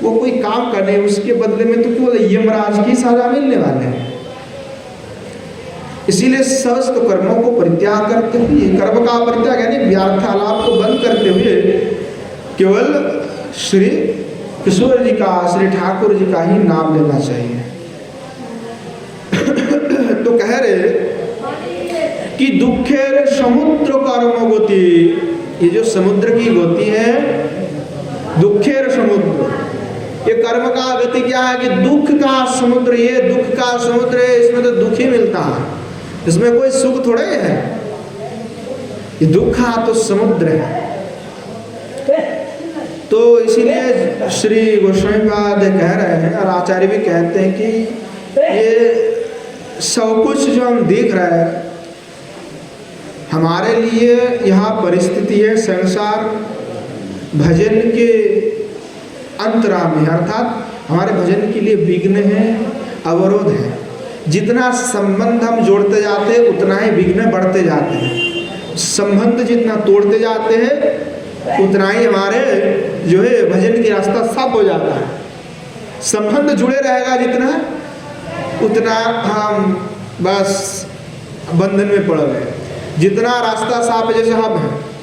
A: वो कोई काम करने, उसके बदले में तो केवल यमराज की सजा मिलने वाले हैं। इसीलिए समस्त कर्मों को परित्याग करते हुए, कर्म का परित्याग यानी व्यर्थ आलाप को बंद करते हुए केवल श्री किशोर जी का, श्री ठाकुर जी का ही नाम लेना चाहिए। तो कह रहे कि दुखेर समुद्र कर्म गति, ये जो समुद्र की गति है, दुखेर समुद्र, ये कर्म का गति क्या है कि दुख का समुद्र, ये दुख का समुद्र है, इसमें तो दुख ही मिलता है, इसमें कोई सुख थोड़े है, ये दुख का तो समुद्र है। तो इसीलिए श्री गोस्वामीपाद कह रहे हैं और आचार्य भी कहते हैं कि ये सब कुछ जो हम देख रहे हैं हमारे लिए यहाँ परिस्थिति है, संसार भजन के अंतराल में, अर्थात हमारे भजन के लिए विघ्न है, अवरोध है। जितना संबंध हम जोड़ते जाते हैं उतना ही विघ्न बढ़ते जाते हैं। संबंध जितना तोड़ते जाते हैं उतना ही हमारे जो है भजन की रास्ता साफ हो जाता है। संबंध जुड़े रहेगा जितना, उतना हम बस बंधन में पड़ गए। जितना रास्ता साफ है, जैसे हम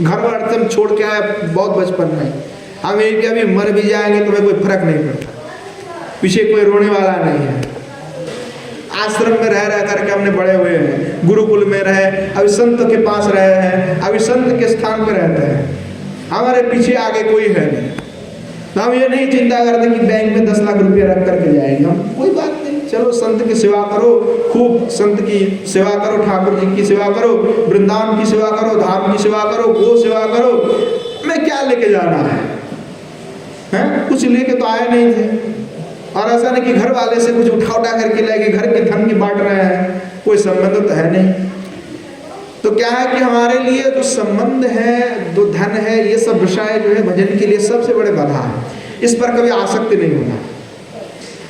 A: घर वाले हम छोड़ के आए बहुत बचपन में, हम एक अभी मर भी जाएंगे तो हमें कोई फर्क नहीं पड़ता, पीछे कोई रोने वाला नहीं है। आश्रम में रह करके हमने बड़े हुए हैं, गुरुकुल में रहे, अभी संत के पास रहे हैं, अभी संत के स्थान पर रहते हैं, हमारे पीछे आगे कोई है नहीं। तो हम ये नहीं चिंता करते कि बैंक में 10 लाख रुपया रख करके जाएंगे, हम कोई बात नहीं, चलो संत की सेवा करो, खूब संत की सेवा करो, ठाकुर जी की सेवा करो, वृंदावन की सेवा करो, धाम की सेवा करो, गो सेवा करो। मैं क्या लेके जाना है? कुछ लेके तो आए नहीं थे। और ऐसा नहीं कि घर वाले से कुछ उठा करके ले गए, घर के धन की बांट रहे हैं, कोई संबंध तो है नहीं। तो क्या है कि हमारे लिए जो संबंध है, जो धन है, ये सब विषय जो है भजन के लिए सबसे बड़े बाधा है। इस पर कभी आसक्ति नहीं होना।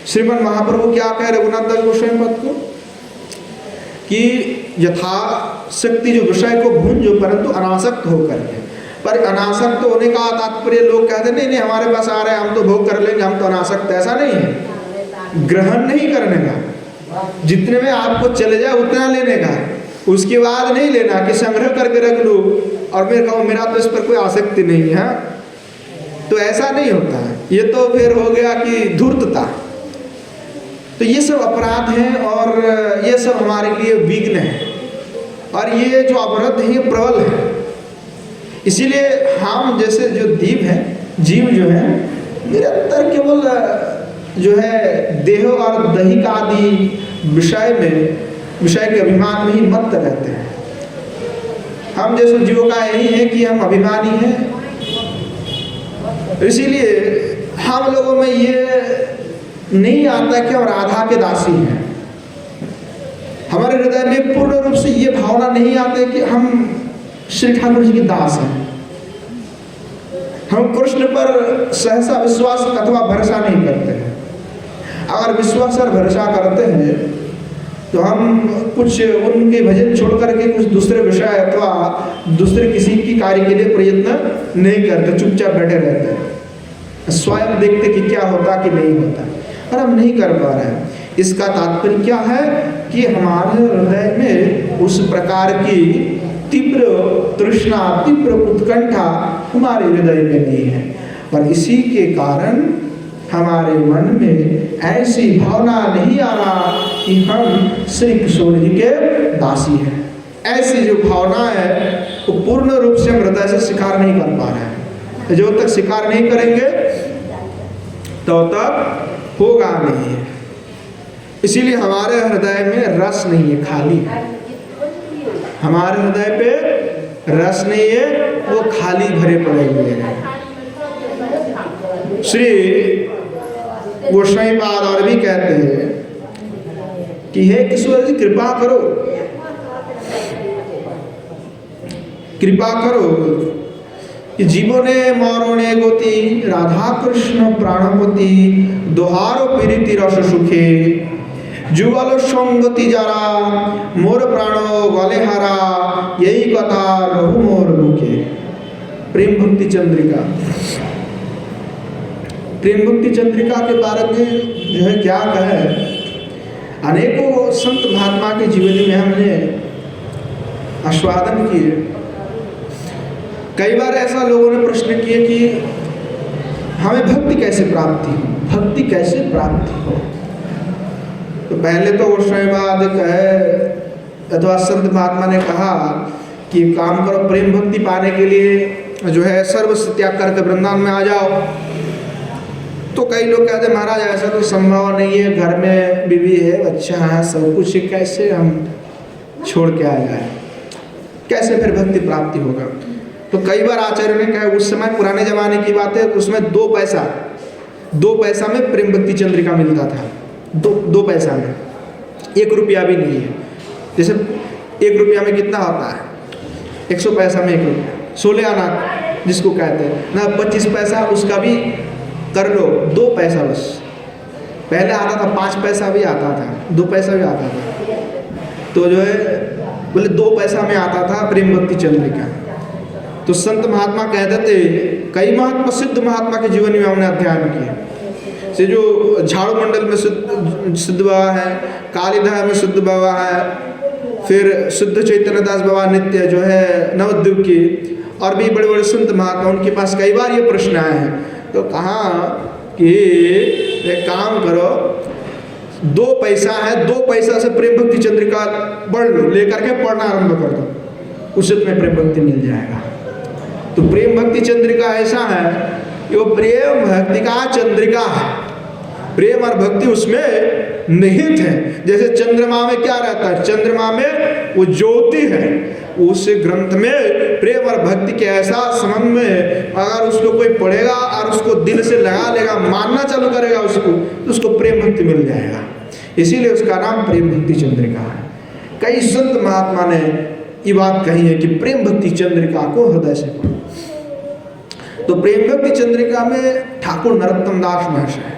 A: श्रीमद् महाप्रभु क्या कह रघुनाथ दास गोस्वामी पद को कि यथाशक्ति जो विषय को भूंजो परंतु अनासक्त होकर के। पर अनासक्त होने का तात्पर्य लोग कहते नहीं नहीं हमारे पास आ रहे हैं हम तो भोग कर लेंगे, हम तो अनासक्त, ऐसा नहीं है। ग्रहण नहीं करने का, जितने में आपको चले जाए उतना लेने का, उसके बाद नहीं लेना कि संग्रह करके रख लो और मैं कहूँ मेरा तो इस पर कोई आसक्ति नहीं है, तो ऐसा नहीं होता है। ये तो फिर हो गया कि धूर्तता। तो ये सब अपराध हैं और ये सब हमारे लिए विघ्न है, और ये जो अपराध है ये प्रबल है। इसीलिए हम जैसे जो जीव जो है निरंतर केवल जो है देह और दैहिक आदि विषय के अभिमान में ही मत रहते हैं। हम जैसे जीवों का यही है कि हम अभिमानी हैं, इसीलिए हम लोगों में ये नहीं आता कि हम राधा के दासी हैं। हमारे हृदय में पूर्ण रूप से ये भावना नहीं आती कि हम श्री ठाकुर जी के दास हैं। हम कृष्ण पर सहसा विश्वास अथवा भरोसा नहीं करते हैं। अगर विश्वास और भरोसा करते हैं तो हम कुछ उनके भजन छोड़ करके कुछ दूसरे विषय अथवा दूसरे किसी की कार्य के लिए प्रयत्न नहीं करते, चुपचाप बैठे रहते हैं, स्वयं देखते कि क्या होता कि नहीं होता, और हम नहीं कर पा रहे हैं। इसका तात्पर्य क्या है कि हमारे हृदय में उस प्रकार की तीव्र तृष्णा, तीव्र उत्कंठा हमारे हृदय में नहीं है। पर इसी के कारण हमारे मन में ऐसी भावना नहीं आ रहा कि हम श्री किशोर जी के दासी हैं। ऐसी जो भावना है वो पूर्ण रूप से हम हृदय से स्वीकार नहीं कर पा रहे हैं। जो तक स्वीकार नहीं करेंगे तो तक होगा नहीं। इसीलिए हमारे हृदय में रस नहीं है, खाली है। हमारे हृदय पे रस नहीं है, वो खाली भरे पड़े हुए हैं। श्री गोस्वामी पाद और भी कहते हैं कि हे किशोर जी कृपा करो, कृपा करो कि जीवने मौरणे गोती राधा कृष्ण प्राणपति दोहारो पीरिति रस सुखे जुगल संगति जरा मोर प्राणो गले हरा यही कथा रहु मोर मुखे। प्रेम भक्ति चंद्रिका, प्रेम भक्ति चंद्रिका के बारे में जो है क्या कहे। अनेकों संत महात्मा के जीवन में हमने आस्वादन किए। कई बार ऐसा लोगों ने प्रश्न किए कि हमें भक्ति कैसे प्राप्ति हो, भक्ति कैसे प्राप्ति हो। तो पहले तो गोस्वामीवाद कहे अथवा संत महात्मा ने कहा कि काम करो, प्रेम भक्ति पाने के लिए जो है सर्वस्व त्याग करके वृंदावन में आ जाओ। तो कई लोग कहते महाराज ऐसा तो संभव नहीं है, घर में बीवी है, बच्चा है, सब कुछ, कैसे हम छोड़ के आ जाए, कैसे फिर भक्ति प्राप्ति होगा। तो कई बार आचार्य ने कहा, उस समय पुराने जमाने की बात है, उसमें 2 पैसा में प्रेम भक्ति चंद्रिका मिलता था। 2 पैसा में, 1 रुपया भी नहीं है। जैसे 1 रुपया में कितना होता है, 100 पैसा में 1 रुपया, 16 आना जिसको कहते हैं ना, 25 पैसा उसका भी कर लो, 2 पैसा बस। पहले आता था 5 पैसा भी आता था, 2 पैसा भी आता था, तो जो है बोले 2 पैसा में आता था प्रेम भक्ति चंद्रिका। तो संत महात्मा कहते थे, कई महात्मा सिद्ध महात्मा के जीवन में हमने अध्ययन किया, से जो झाड़ू मंडल में सिद्ध बाबा है, कालीदह में सिद्ध बाबा है, फिर सिद्ध चैतन्य दास बाबा नित्य जो है नवद्वीप की, और भी बड़े बड़े संत महात्मा, उनके पास कई बार ये प्रश्न आए हैं। तो कहा कि एक काम करो, 2 पैसा है, 2 पैसा से प्रेम भक्ति चंद्रिका पढ़ लो, लेकर के पढ़ना आरंभ कर दो, उससे तुम्हें प्रेम भक्ति मिल जाएगा। तो प्रेम भक्ति चंद्रिका ऐसा है कि वो प्रेम भक्ति का चंद्रिका है, प्रेम और भक्ति उसमें निहित है। जैसे चंद्रमा में क्या रहता है, चंद्रमा में वो ज्योति है, उस ग्रंथ में प्रेम और भक्ति के ऐसा संबंध में, अगर उसको कोई पढ़ेगा और उसको दिल से लगा लेगा, मानना चालू करेगा उसको, तो उसको प्रेम भक्ति मिल जाएगा। इसीलिए उसका नाम प्रेम भक्ति चंद्रिका है। कई संत महात्मा ने ये बात कही है कि प्रेम भक्ति चंद्रिका को हृदय से पढ़ो। तो प्रेम भक्ति चंद्रिका में ठाकुर नरोत्तम दास महाशय,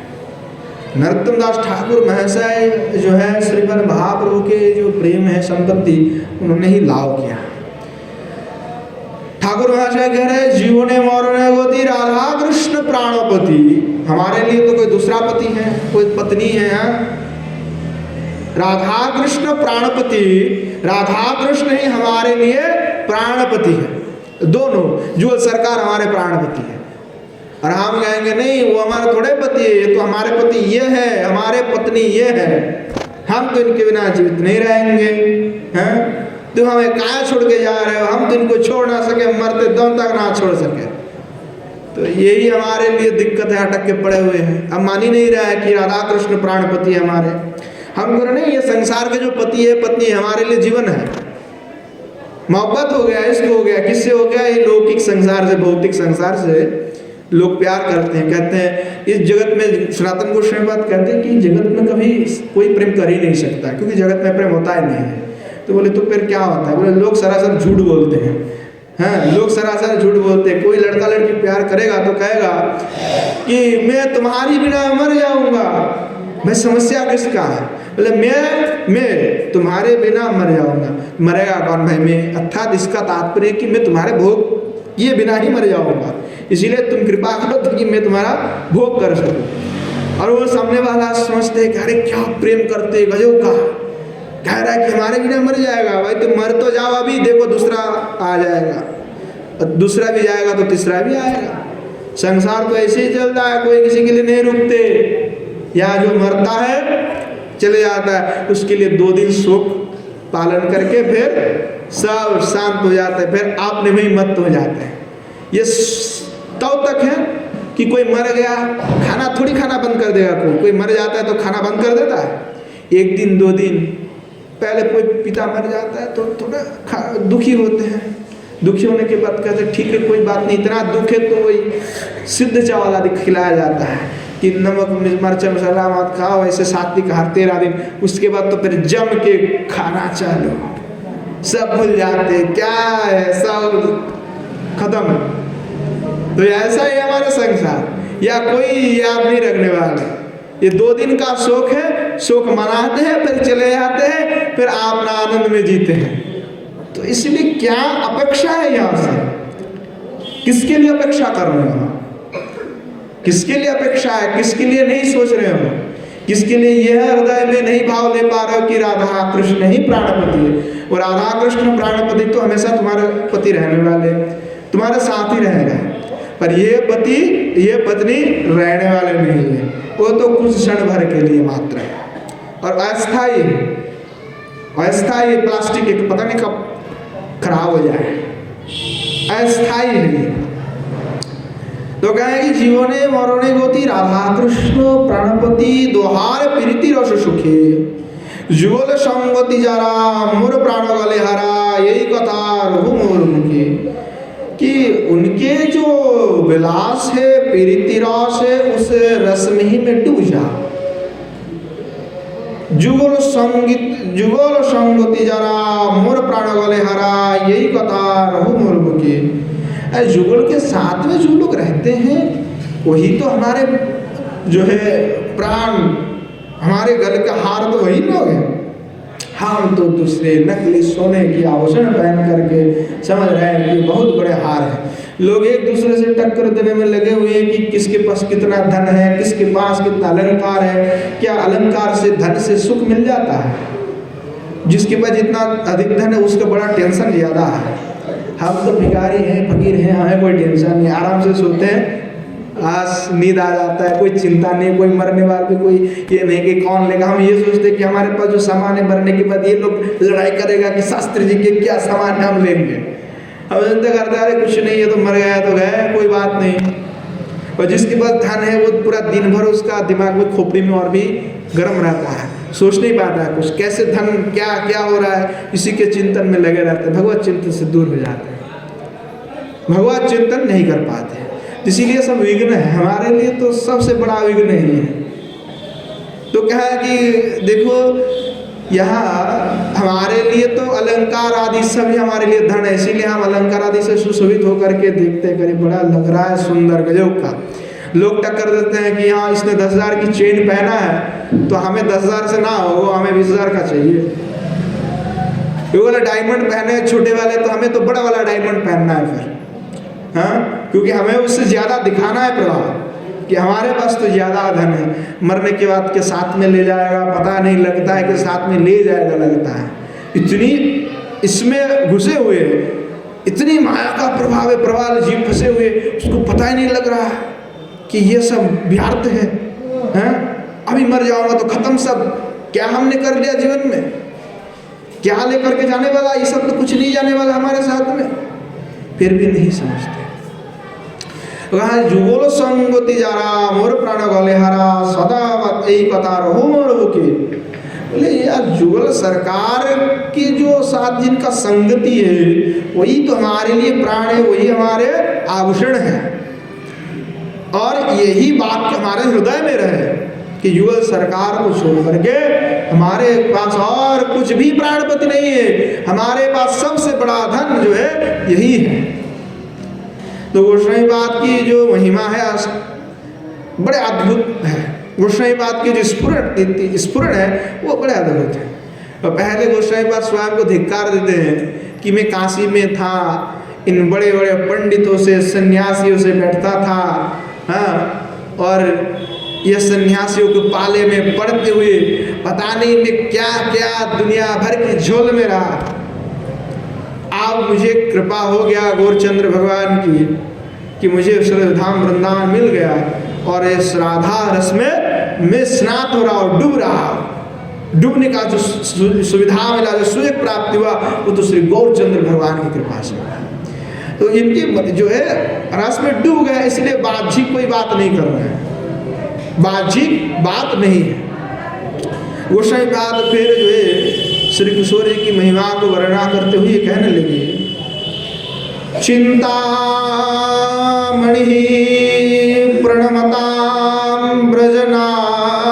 A: नरोत्तम दास ठाकुर महाशय जो है श्रीमद् महाप्रभु के जो प्रेम है संपत्ति, उन्होंने ही लाभ किया। ठाकुर महाशय कह रहे, जीवने मौरने गोती राधा कृष्ण प्राणपति, हमारे लिए तो कोई दूसरा पति है, कोई पत्नी है, राधा कृष्ण प्राणपति, राधा कृष्ण ही हमारे लिए प्राणपति है, दोनों जुगल सरकार हमारे प्राणपति है। और हम कहेंगे नहीं वो हमारे थोड़े पति है, ये तो हमारे पति ये है, हमारे पत्नी ये है, हम तो इनके बिना जीवित नहीं रहेंगे, हैं? तो हमें काया छोड़ के जा रहे हो, हम तो इनको छोड़ ना सके, मरते दम तक ना छोड़ सके। तो यही हमारे लिए दिक्कत है, अटक के पड़े हुए हैं। अब मान ही नहीं रहा है कि राधा कृष्ण प्राणपति है हमारे। हम कह रहे नहीं, ये संसार के जो पति है पत्नी हमारे लिए जीवन है, मोहब्बत हो गया, इश्क हो गया, किससे हो गया, ये लौकिक संसार से, भौतिक संसार से लोग प्यार करते हैं। कहते हैं इस जगत में, सनातन गोस्वामी बात कहते हैं कि जगत में कभी कोई प्रेम कर ही नहीं सकता, क्योंकि जगत में प्रेम होता ही नहीं है। तो बोले तो फिर क्या होता है, बोले लोग सरासर झूठ बोलते हैं, हाँ लोग सरासर झूठ बोलते हैं। कोई लड़का लड़की प्यार करेगा तो कहेगा कि मैं तुम्हारी बिना मर जाऊंगा, मैं समस्या किसका है, बोले मैं तुम्हारे बिना मर जाऊंगा। मरेगा कौन भाई, मैं, अर्थात इसका तात्पर्य कि मैं तुम्हारे भोग ये बिना ही मर जाऊंगा, इसीलिए तुम कृपा करो तो कि मैं तुम्हारा भोग कर सकूं। और वो सामने वाला समझते हैं कि अरे क्या प्रेम करते, गजब का, कह रहा है कि हमारे बिना मर जाएगा। भाई तुम मर तो जाओ, अभी देखो दूसरा आ जाएगा, दूसरा भी जाएगा तो तीसरा भी आएगा। संसार तो ऐसे ही चलता है, कोई किसी के लिए नहीं रुकते। यहाँ जो मरता है चले जाता है, उसके लिए 2 दिन शोक पालन करके फिर सब शांत हो जाता है, फिर आपने में मत हो जाते हैं। ये तब तक है कि कोई मर गया, खाना थोड़ी खाना बंद कर देगा, कोई मर जाता है तो खाना बंद कर देता है। 1 दिन 2 दिन पहले कोई पिता मर जाता है तो थोड़ा दुखी होते हैं, दुखी होने के बाद कहते हैं ठीक है कोई बात नहीं, इतना दुख है तो वही सिद्ध चावला खिलाया जाता है कि नमक मिर्च मसाला मत खाओ, ऐसे सात्विक आहार 13 दिन। उसके बाद तो फिर जम के खाना चालू, सब भूल जाते क्या है, सब खत्म। तो ऐसा ही हमारा संसार, या कोई याद नहीं रखने वाला। ये 2 दिन का शोक है, शोक मनाते हैं फिर चले जाते हैं, फिर अपना आनंद में जीते हैं। तो इसलिए क्या अपेक्षा है यहाँ से, किसके लिए अपेक्षा कर रहे हो, किसके लिए अपेक्षा है, किसके लिए नहीं सोच रहे हो, किसके लिए यह हृदय में नहीं भाव ले पा रहे हो कि राधा कृष्ण ही प्राणपति है। और राधा कृष्ण प्राणपति तो हमेशा तुम्हारे पति रहने वाले, तुम्हारे साथ ही रहेगा, पर ये पति ये पत्नी रहने वाले नहीं है, वो तो कुछ क्षण भर के लिए मात्र है। और अस्थाई, अस्थाई प्लास्टिक एक पता नहीं कब खराब हो जाए, अस्थाई है। तो कहेंगे जीवने मरणे गोती राधा कृष्ण प्राणपति, दोहार प्रीति रस सुखे, जुगल संगति जरा मोर प्राण गले हरा, यही कथा रहु मोर मुखे। कि उनके जो विलास है, प्रीति रस है, उस रस में ही मैं डूब जा। जुगल संगति जरा मोर प्राण गले हरा यही कथा रहु मोर के। जुगल के साथ में जो लोग रहते हैं वही तो हमारे जो है प्राण, हमारे गले का हार तो वही लोग हैं। हम तो दूसरे नकली सोने की आभूषण पहन करके समझ रहे हैं कि बहुत बड़े हार हैं। लोग एक दूसरे से टक्कर देने में लगे हुए हैं कि किसके पास कितना धन है, किसके पास कितना अलंकार है, क्या अलंकार से धन से सुख मिल जाता है। जिसके पास जितना अधिक धन है उसका बड़ा टेंशन ज़्यादा है। हम तो भिखारी हैं, फकीर हैं, हमें कोई टेंशन नहीं, आराम से सोते हैं, आज नींद आ जाता है, कोई चिंता नहीं, कोई मरने वाले कोई ये नहीं कि कौन लेगा। हम ये सोचते हैं कि हमारे पास जो सामान है मरने के बाद ये लोग लड़ाई करेगा कि शास्त्री जी के क्या सामान है हम लेंगे। हम चिंता करते अरे कुछ नहीं है तो मर गया तो गया, कोई बात नहीं। और जिसके पास धन है वो पूरा दिन भर उसका दिमाग में खोपड़ी में और भी गर्म रहता है, सोच नहीं पाता है कुछ, कैसे धन क्या क्या हो रहा है, इसी के चिंतन में लगे रहते हैं। भगवत चिंतन से दूर हो जाते हैं, भगवत चिंतन नहीं कर पाते, इसीलिए सब विघ्न है। हमारे लिए तो सबसे बड़ा विघ्न ही है। तो क्या है कि देखो यहाँ हमारे लिए तो अलंकार आदि सभी हमारे लिए धन है, इसीलिए हम अलंकार आदि से सुशोभित होकर के देखते हैं, करीब बड़ा लग रहा है सुंदर गजब का। लोग टक्कर देते हैं कि हाँ इसने 10,000 की चेन पहना है तो हमें 10,000 से ना हो, हमें 20,000 का चाहिए। वो वाला डायमंड पहने छोटे वाले तो हमें तो बड़ा वाला डायमंड पहनना है फिर, हाँ, क्योंकि हमें उससे ज़्यादा दिखाना है प्रभाव कि हमारे पास तो ज़्यादा धन है। मरने के बाद के साथ में ले जाएगा, पता नहीं लगता है कि साथ में ले जाएगा, लगता है इतनी इसमें घुसे हुए, इतनी माया का प्रभाव है, प्रवाल जीव फंसे हुए, उसको पता ही नहीं लग रहा है कि ये सब व्यर्थ है, हैं? अभी मर जाऊंगा तो खत्म सब, क्या हमने कर लिया जीवन में, क्या लेकर के जाने वाला, ये सब तो कुछ नहीं जाने वाला हमारे साथ में, फिर भी नहीं समझते। जुगल संगति जारा मोर प्राण गले हरा सदा यही कथा रहो मोर के। बोले यार जुगल सरकार की जो साथ जिनका संगति है वही तो हमारे लिए प्राण है, वही हमारे आभूषण है। और यही बात हमारे हृदय में रहे कि युगल सरकार को छोड़ करके हमारे पास और कुछ भी प्राणपति नहीं है, हमारे पास सबसे बड़ा धन जो है यही है। तो गोसाई बात की जो महिमा है बड़े अद्भुत है, गोसाई बात की जो स्फुरण है वो बड़े अद्भुत है। और पहले गोसाई बात स्वयं को धिक्कार देते हैं कि मैं काशी में था, इन बड़े बड़े पंडितों से सन्यासियों से बैठता था, हाँ, और ये सन्यासियों के पाले में पड़ते हुए पता नहीं मैं क्या क्या दुनिया भर की झोल में रहा। अब मुझे कृपा हो गया गौरचंद्र भगवान की कि मुझे धाम वृंदावन मिल गया और इस राधा रस में मैं स्नात हो रहा हूँ, डूब रहा हूँ। डूबने का जो सुविधा मिला, जो सुयोग प्राप्ति हुआ वो तो श्री गौरचंद्र भगवान की कृपा से हुआ। तो इनकी जो है रस में डूब गया, इसलिए बाह्यिक कोई बात नहीं कर रहे हैं, बाह्यिक बात नहीं है। गोसाई बात फिर जो है श्री किशोर जी की महिमा को वर्णना करते हुए कहने लगे, चिंतामणि प्रणमतां ब्रजनागरीणां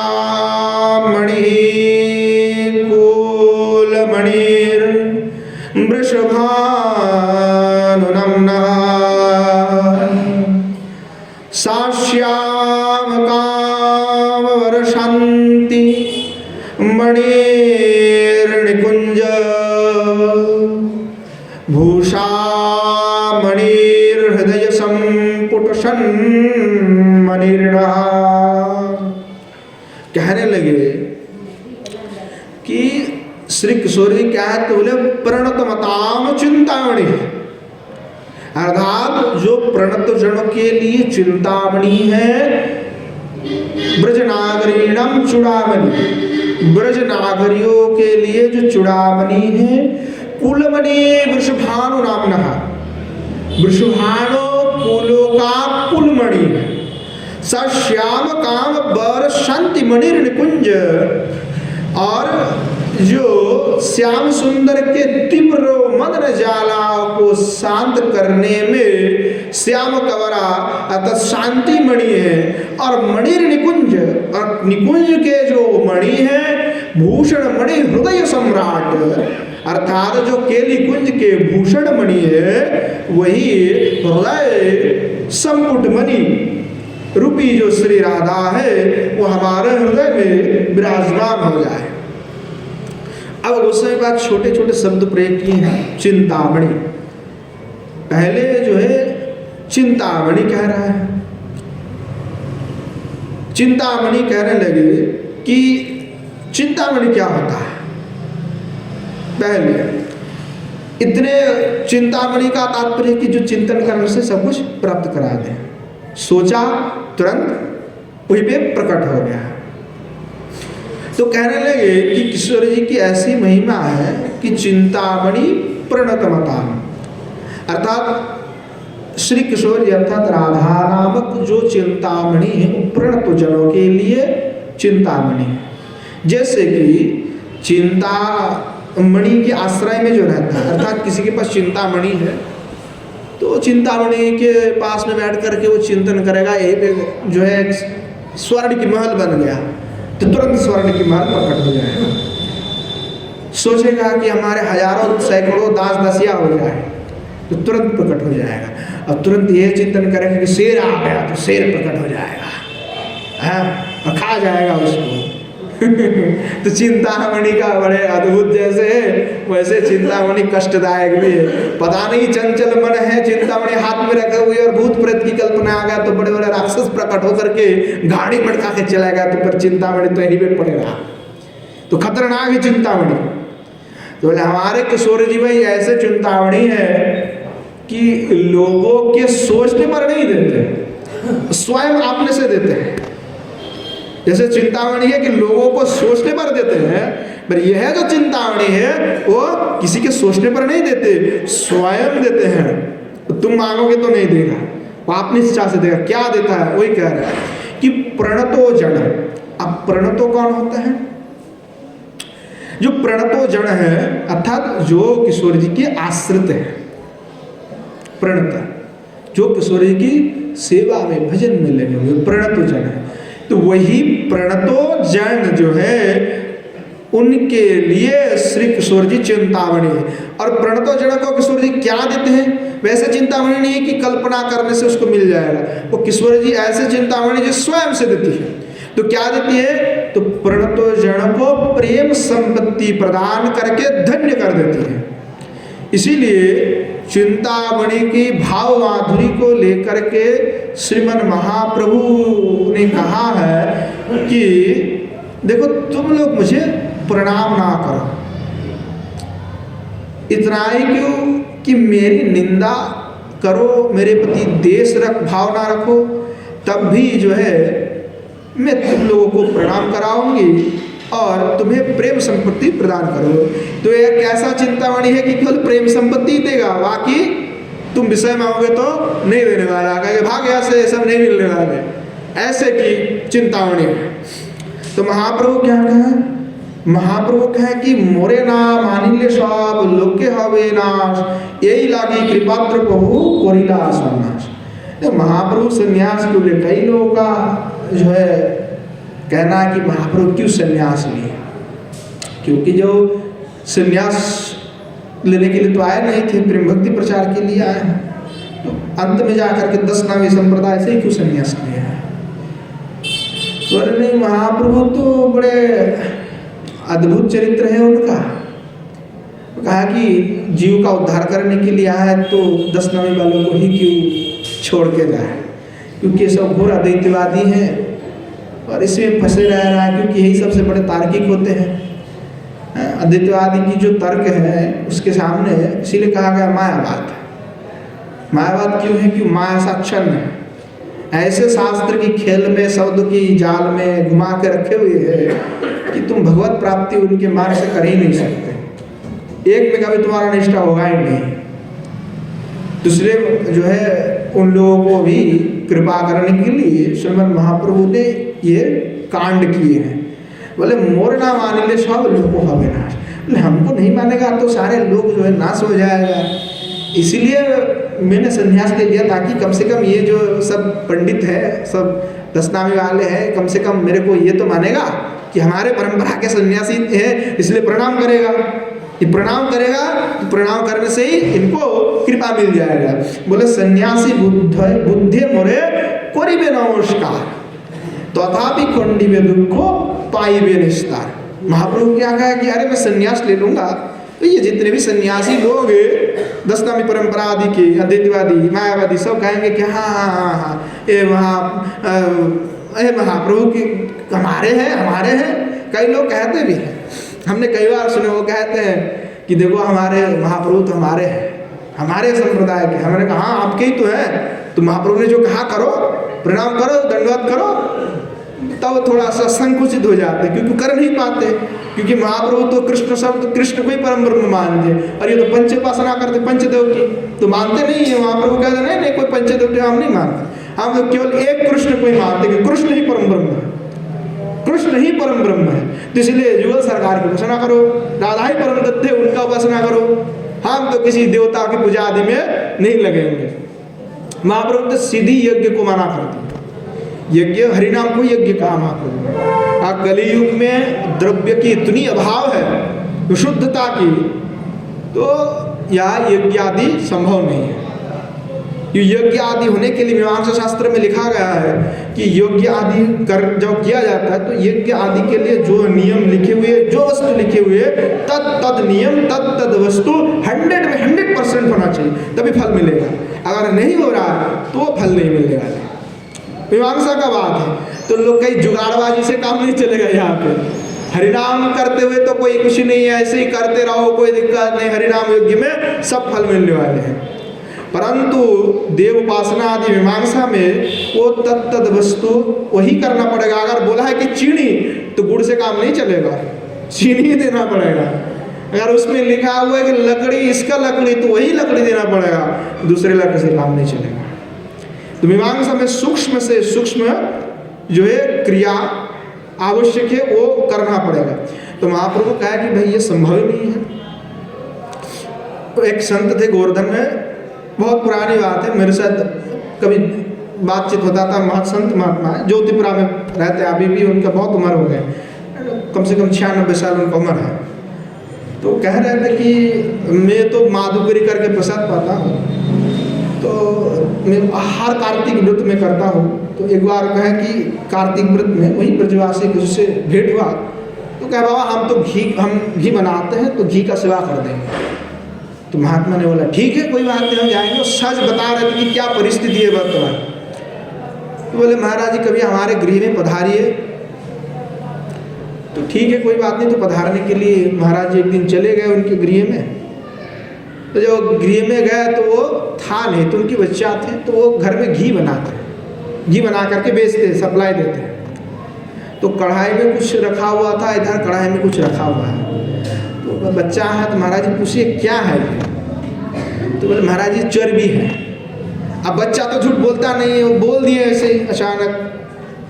A: चूड़ामणि कुलमणिर् वृषभानुनम्नः साश्याम काम वर्षन्ति मणिर्निकुंज भूषा मणिर्हृदय संपुटशन मणिर्णः। कहने लगे कि श्री किशोर जी क्या है तो बोले प्रणतमताम चिंतामणि, अर्थात जो प्रणत जनों के लिए चिंतामणि है, ब्रजनागरीणम चूड़ामणि, ब्रजनागरियों के लिए जो चूड़ामणि है, कुलमणि वृषभानु नामनः, वृषभानु कुलों का कुलमणि है, सश्याम काम बर शांति मणिर निकुंज, और जो श्याम सुंदर के तीव्र मदन ज्वाला को शांत करने में श्याम कवरा अर्थात शांति मणि है। और मणि निकुंज, और निकुंज के जो मणि है भूषण मणि हृदय सम्राट, अर्थात जो केली कुंज के भूषण मणि है वही हृदय संपुट मणि रूपी जो श्री राधा है वो हमारे हृदय में विराजमान हो जाए। अब उसके बाद छोटे छोटे शब्द प्रयोग किए हैं। चिंतामणि, पहले जो है चिंतामणि कह रहा है, चिंतामणि कहने लगे कि चिंतामणि क्या होता है। पहले इतने चिंतामणि का तात्पर्य कि जो चिंतन करने से सब कुछ प्राप्त करा दे, सोचा तुरंत वहीं पे प्रकट हो गया। तो कहने लगे कि किशोर जी की ऐसी महिमा है कि चिंतामणि प्रणतमताम, अर्थात श्री किशोर जी अर्थात राधा नामक जो चिंतामणि है वो प्रणत जनों के लिए चिंतामणि है। जैसे कि चिंतामणि के आश्रय में जो रहता है, अर्थात किसी के पास चिंतामणि है तो चिंतामणि के पास में बैठ करके वो चिंतन करेगा, यही पे जो है स्वर्ण की महल बन गया तो तुरंत स्वर्ण की महल प्रकट हो जाएगा। सोचेगा कि हमारे हजारों सैकड़ों दास दसिया हो जाए तो तुरंत प्रकट हो जाएगा। अब तुरंत ये चिंतन करेगा कि शेर आ गया तो शेर प्रकट हो जाएगा, हाँ, और खा जाएगा उसको। तो चिंतामणि का बड़े अद्भुत जैसे है वैसे चिंतामणि कष्टदायक भी है। पता नहीं चंचल मन है, चिंतामणि हाथ में रखे हुए और भूत प्रेत की कल्पना आ गया तो बड़े बड़े राक्षस प्रकट होकर के गाड़ी मटका के चला गया तो पर चिंतामणि तो यही पे पड़े रहा, तो खतरनाक है चिंतामणि। तो बोले हमारे किशोर जी भाई ऐसे चिंतामणि है कि लोगों के सोचने पर नहीं देते, स्वयं अपने से देते हैं। जैसे चिंतामणि है कि लोगों को सोचने पर देते हैं, पर यह जो चिंतामणि है वो किसी के सोचने पर नहीं देते, स्वयं देते हैं। तो तुम मांगोगे तो नहीं देगा, वो अपनी इच्छा से देगा। क्या देता है वही कह रहा है कि प्रणतो जन। अब प्रणतो कौन होता है? जो प्रणतो जन है अर्थात जो किशोर जी के आश्रित है, प्रणत जो किशोर जी की सेवा में भजन में लगे हुए प्रणतो जन है। तो वही प्रणतो जन जो है उनके लिए श्री किशोर जी चिंतामणि है। और प्रणतो जन को किशोर जी क्या देते हैं? वैसे चिंतामणि नहीं है कि कल्पना करने से उसको मिल जाएगा, वो किशोर जी ऐसे चिंतामणि जो स्वयं से देती है। तो क्या देती है? तो प्रणतो जन को प्रेम संपत्ति प्रदान करके धन्य कर देती है। इसीलिए चिंतामणि की भाव माधुरी को लेकर के श्रीमन महाप्रभु ने कहा है कि देखो तुम लोग मुझे प्रणाम ना करो, इतना ही क्यों कि मेरी निंदा करो, मेरे प्रति देश भाव ना रखो, तब भी जो है मैं तुम लोगों को प्रणाम कराऊंगी और तुम्हें प्रेम संपत्ति प्रदान करो। तो यह कैसा चिंतामणि है कि केवल प्रेम संपत्ति देगा, बाकी तुम विषय मांगोगे तो नहीं देने वाला, कहेंगे भाग यहाँ से, सब नहीं मिलने वाले, ऐसे की चिंतामणि है। तो महाप्रभु क्या कहा? महाप्रभु कहे कि मोरे नाम मानिले सब लोके हवे नाश, यही लागी कृपात्र प्रभु कोरिला सन्यास। तो महाप्रभु सन्यास को ले कई लोगों का जो है कहना है कि महाप्रभु क्यों सन्यास लिए, क्योंकि जो सन्यास लेने के लिए तो आए नहीं थे, प्रेम भक्ति प्रचार के लिए आए हैं। तो अंत में जाकर के 10 नामी संप्रदाय से ही क्यों सन्यास लिए हैं? बोले नहीं, महाप्रभु तो बड़े अद्भुत चरित्र है उनका। कहा कि जीव का उद्धार करने के लिए आया है तो 10 नामी वालों को ही क्यों छोड़ के जाए, क्योंकि सब घोर अद्वैतवादी हैं और इसमें फंसे रह रहा है, क्योंकि यही सबसे बड़े तार्किक होते हैं। अद्वैतवादी की जो तर्क है उसके सामने इसीलिए कहा गया मायावाद। मायावाद क्यों है? कि माया साक्षण है, ऐसे शास्त्र की खेल में शब्द की जाल में घुमा के रखे हुए हैं कि तुम भगवत प्राप्ति उनके मार्ग से कर ही नहीं सकते। एक में कभी तुम्हारा निष्ठा होगा ही नहीं। दूसरे जो है उन लोगों को भी कृपा करने के लिए श्रीमद महाप्रभु ने ये कांड किए हैं। बोले मोर ना मानिले सब लोगों हवे नाश। हमको नहीं मानेगा तो सारे लोग जो है नाश हो जाएगा, इसीलिए मैंने संन्यास ले लिया ताकि कम से कम ये जो सब पंडित है, सब दशनामी वाले हैं, कम से कम मेरे को ये तो मानेगा कि हमारे परंपरा के सन्यासी है, इसलिए प्रणाम करेगा। ये प्रणाम करेगा तो प्रणाम करने से ही इनको कृपा मिल जाएगा। बोले सन्यासी बुद्धे मोरे करिबे नमस्कार तथापि खंडिबे दुखो पाइबे निस्तार। महाप्रभु क्या कहा कि अरे मैं सन्यास ले लूंगा तो ये जितने भी सन्यासी लोग दशनामी परंपरा आदि के अद्वैतवादी मायावादी सब कहेंगे कि हाँ ये महाप्रभु की हमारे हैं। कई लोग कहते भी हैं, हमने कई बार सुने, वो कहते हैं कि देखो हमारे महाप्रभु तो हमारे हैं, हमारे संप्रदाय के। हमने कहा हाँ आपके ही तो है, तो महाप्रभु ने जो कहा करो, प्रणाम करो, दंडवत करो, तब थोड़ा सा संकुचित हो जाते, क्योंकि कर नहीं पाते, क्योंकि महाप्रभु तो कृष्ण शब्द कृष्ण को ही परम ब्रह्म मानते, और ये तो पंच उपासना करते, पंचदेव की तो मानते नहीं है। महाप्रभु कहते नहीं कोई पंचदेव हम नहीं मानते, हम तो केवल एक कृष्ण को ही मानते कि कृष्ण ही परम ब्रह्म है, कृष्ण ही परम ब्रह्म है। तो इसलिए युगल सरकार की उपासना करो, राधा ही परम तत्व है उनका उपासना करो, हम तो किसी देवता की पूजा आदि में नहीं लगेंगे। महाप्रभु तो सीधी यज्ञ को मना करते, यज्ञ हरिनाम को यज्ञ कहा महाप्रभु। कलियुग में द्रव्य की इतनी अभाव है, विशुद्धता की, तो यह यज्ञ आदि संभव नहीं है। यज्ञ आदि होने के लिए मीमांसा शास्त्र में लिखा गया है कि यज्ञ आदि कर जब किया जाता है तो यज्ञ आदि के लिए जो नियम लिखे हुए, जो वस्तु लिखे हुए, तद नियम तद वस्तु 100 में 100% होना चाहिए, तभी फल मिलेगा। अगर नहीं हो रहा तो फल नहीं मिलेगा। मीमांसा का बात है, तो लोग कहीं जुगाड़बाजी से काम नहीं चलेगा। यहाँ पे हरिनाम करते हुए तो कोई कुछ नहीं है, ऐसे ही करते रहो, कोई दिक्कत नहीं, हरिनाम यज्ञ में सब फल मिलने वाले हैं। परंतु देव उपासना आदि मीमांसा में वो तत्त वस्तु वही करना पड़ेगा। अगर बोला है कि चीनी, तो गुड़ से काम नहीं चलेगा, चीनी ही देना पड़ेगा। अगर उसमें लिखा हुआ है कि लकड़ी, इसका लकड़ी, तो वही लकड़ी देना पड़ेगा, दूसरे लकड़ी से काम नहीं चलेगा। तो मीमांसा में सूक्ष्म से सूक्ष्म जो है क्रिया आवश्यक है, वो करना पड़ेगा। तो महाप्रभु कहा कि भाई ये संभव ही नहीं है। तो एक संत थे गोवर्धन में, बहुत पुरानी बात है, मेरे साथ कभी बातचीत होता था। महंत महात्मा है, ज्योतिपुरा में रहते, अभी भी उनका बहुत उम्र हो गए, कम से कम 96 साल उनका उम्र है। तो कह रहे थे कि मैं तो माधुकरी करके प्रसाद पाता हूँ, तो मैं हर कार्तिक व्रत में करता हूँ। तो एक बार कहे कि कार्तिक व्रत में वही ब्रजवासी उससे भेंट हुआ, तो कहे बाबा हम घी बनाते हैं, तो घी का सेवा कर देंगे। तो महात्मा ने बोला ठीक है, कोई बात नहीं, हम जाएंगे। सच बता रहे थे कि क्या परिस्थिति है वर्तमान। तो बोले महाराज जी कभी हमारे गृह में पधारिए। तो ठीक है, कोई बात नहीं। तो पधारने के लिए महाराज जी एक दिन चले गए उनके गृह में। तो जब गृह में गए तो वो था नहीं, तो उनके बच्चा थे, तो वो घर में घी बनाते, घी बना करके बेचते, सप्लाई देते। तो कढ़ाई में कुछ रखा हुआ था, इधर कढ़ाई में कुछ रखा हुआ है। तो बच्चा है, तो महाराज जी पूछिए क्या है ये? तो बोले महाराज जी चर्बी है। अब बच्चा तो झूठ बोलता नहीं है, वो बोल दिए ऐसे ही अचानक।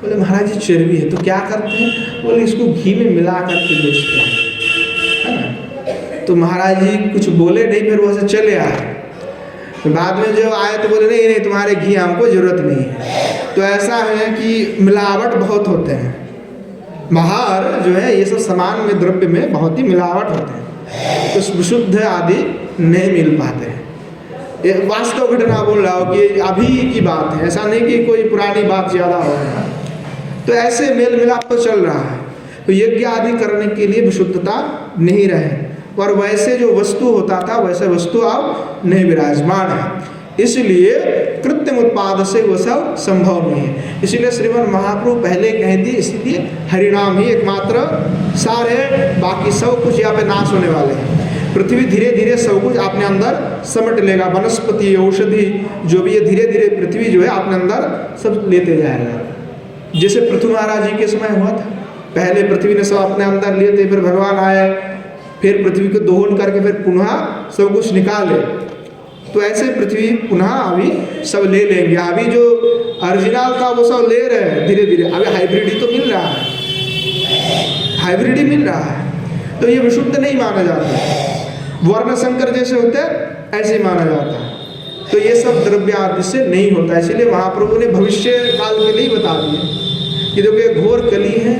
A: बोले महाराज जी चर्बी है, तो क्या करते हैं? बोले इसको घी में मिला करके बेचते हैं, है ना। तो महाराज जी कुछ बोले नहीं, फिर वहाँ से चले आए। तो बाद में जो आए तो बोले नहीं तुम्हारे घी हमको जरूरत नहीं है। तो ऐसा है कि मिलावट बहुत होते हैं बाहर, जो है ये सब सामान में, द्रव्य में बहुत ही मिलावट होते हैं, तो शुद्ध आदि नहीं मिल पाते हैं। ये वास्तव घटना बोल रहा हो कि अभी की बात है, ऐसा नहीं कि कोई पुरानी बात ज़्यादा हो रहा है। तो ऐसे मेल मिलाप तो चल रहा है। तो यज्ञ आदि करने के लिए विशुद्धता नहीं रहे, पर वैसे जो वस्तु होता था वैसे वस्तु अब नहीं विराजमान है, इसलिए कृत्रिम उत्पाद से वो सब संभव नहीं है। इसलिए श्रीमद् महाप्रभु पहले कह दिए, इसलिए हरिनाम ही एकमात्र सार है, बाकी सब कुछ यहाँ पे नाश होने वाले हैं। पृथ्वी धीरे धीरे सब कुछ अपने अंदर समेट लेगा, वनस्पति औषधि जो भी है, धीरे धीरे पृथ्वी जो है अपने अंदर सब लेते जाएगा। जैसे पृथ्वी महाराज जी के समय हुआ था, पहले पृथ्वी ने सब अपने अंदर लिए थे, फिर भगवान आए, फिर पृथ्वी को दोहन करके फिर पुनः सब कुछ निकाले। तो ऐसे पृथ्वी पुनः अभी सब ले लेंगे। अभी जो ओरिजिनल था वो सब ले रहे हैं धीरे धीरे, अभी हाइब्रिड ही तो मिल रहा है, हाइब्रिड ही मिल रहा है। तो ये विशुद्ध नहीं माना जाता। वर्ण संकर जैसे होते हैं ऐसे ही माना जाता है। तो ये सब द्रव्य आदि से नहीं होता। इसीलिए महाप्रभु ने भविष्य काल के लिए बता दिए कि देखो घोर कली है,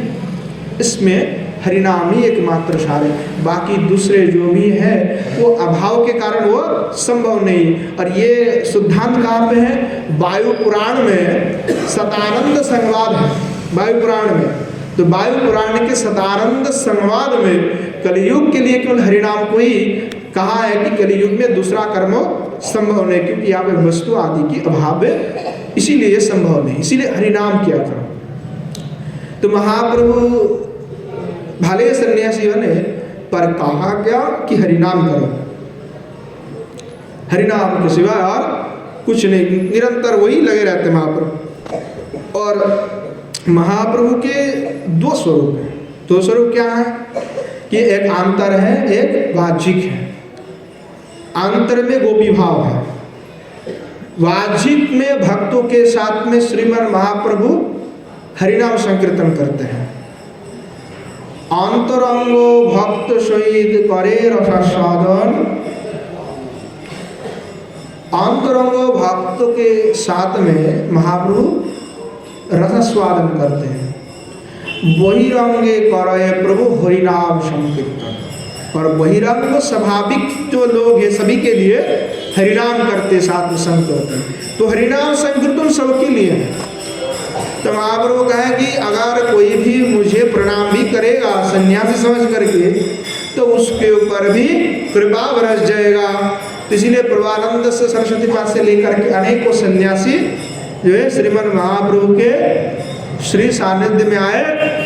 A: इसमें हरिनाम ही एकमात्र सार है, बाकी दूसरे जो भी है वो अभाव के कारण वो संभव नहीं। और ये शुद्धांत कहाँ पे है? वायु पुराण में सतानंद संवाद है। वायु पुराण में, तो वायु पुराण के सतानंद संवाद में कलियुग के लिए केवल हरिनाम को ही कहा है कि कलियुग में दूसरा कर्म संभव नहीं, क्योंकि यहाँ पे वस्तु आदि की अभाव है, इसीलिए संभव नहीं, इसीलिए हरिनाम किया करो। तो महाप्रभु भले सन्यासी बने पर कहा क्या कि हरिनाम करो, हरिनाम के सिवाय और कुछ नहीं, निरंतर वही लगे रहते महाप्रभु। और महाप्रभु के दो स्वरूप हैं। दो स्वरूप क्या है कि एक आंतर है, एक वाचिक है। आंतर में गोपी भाव है, वाचिक में भक्तों के साथ में श्रीमन महाप्रभु हरिनाम संकीर्तन करते हैं। अंतरंगो भक्त सहित करे रसास्वादन, अंतरंगो भक्त के साथ में महाप्रभु रसास्वादन करते हैं। बहिरंगे करे प्रभु हरिनाम संकीर्तन, और बहिरंग स्वाभाविक जो लोग हैं सभी के लिए हरिनाम करते साथ में संकीर्तन। तो हरिनाम संकीर्तन सबके लिए है। तो महाप्रभु कहे कि अगर कोई भी मुझे प्रणाम भी करेगा सन्यासी समझ करके, तो उसके ऊपर भी कृपा बरस जाएगा। तो इसीलिए प्रभानंद से सरस्वती पाद से लेकर के अनेकों सन्यासी जो है श्रीमन महाप्रभु के श्री सानिध्य में आए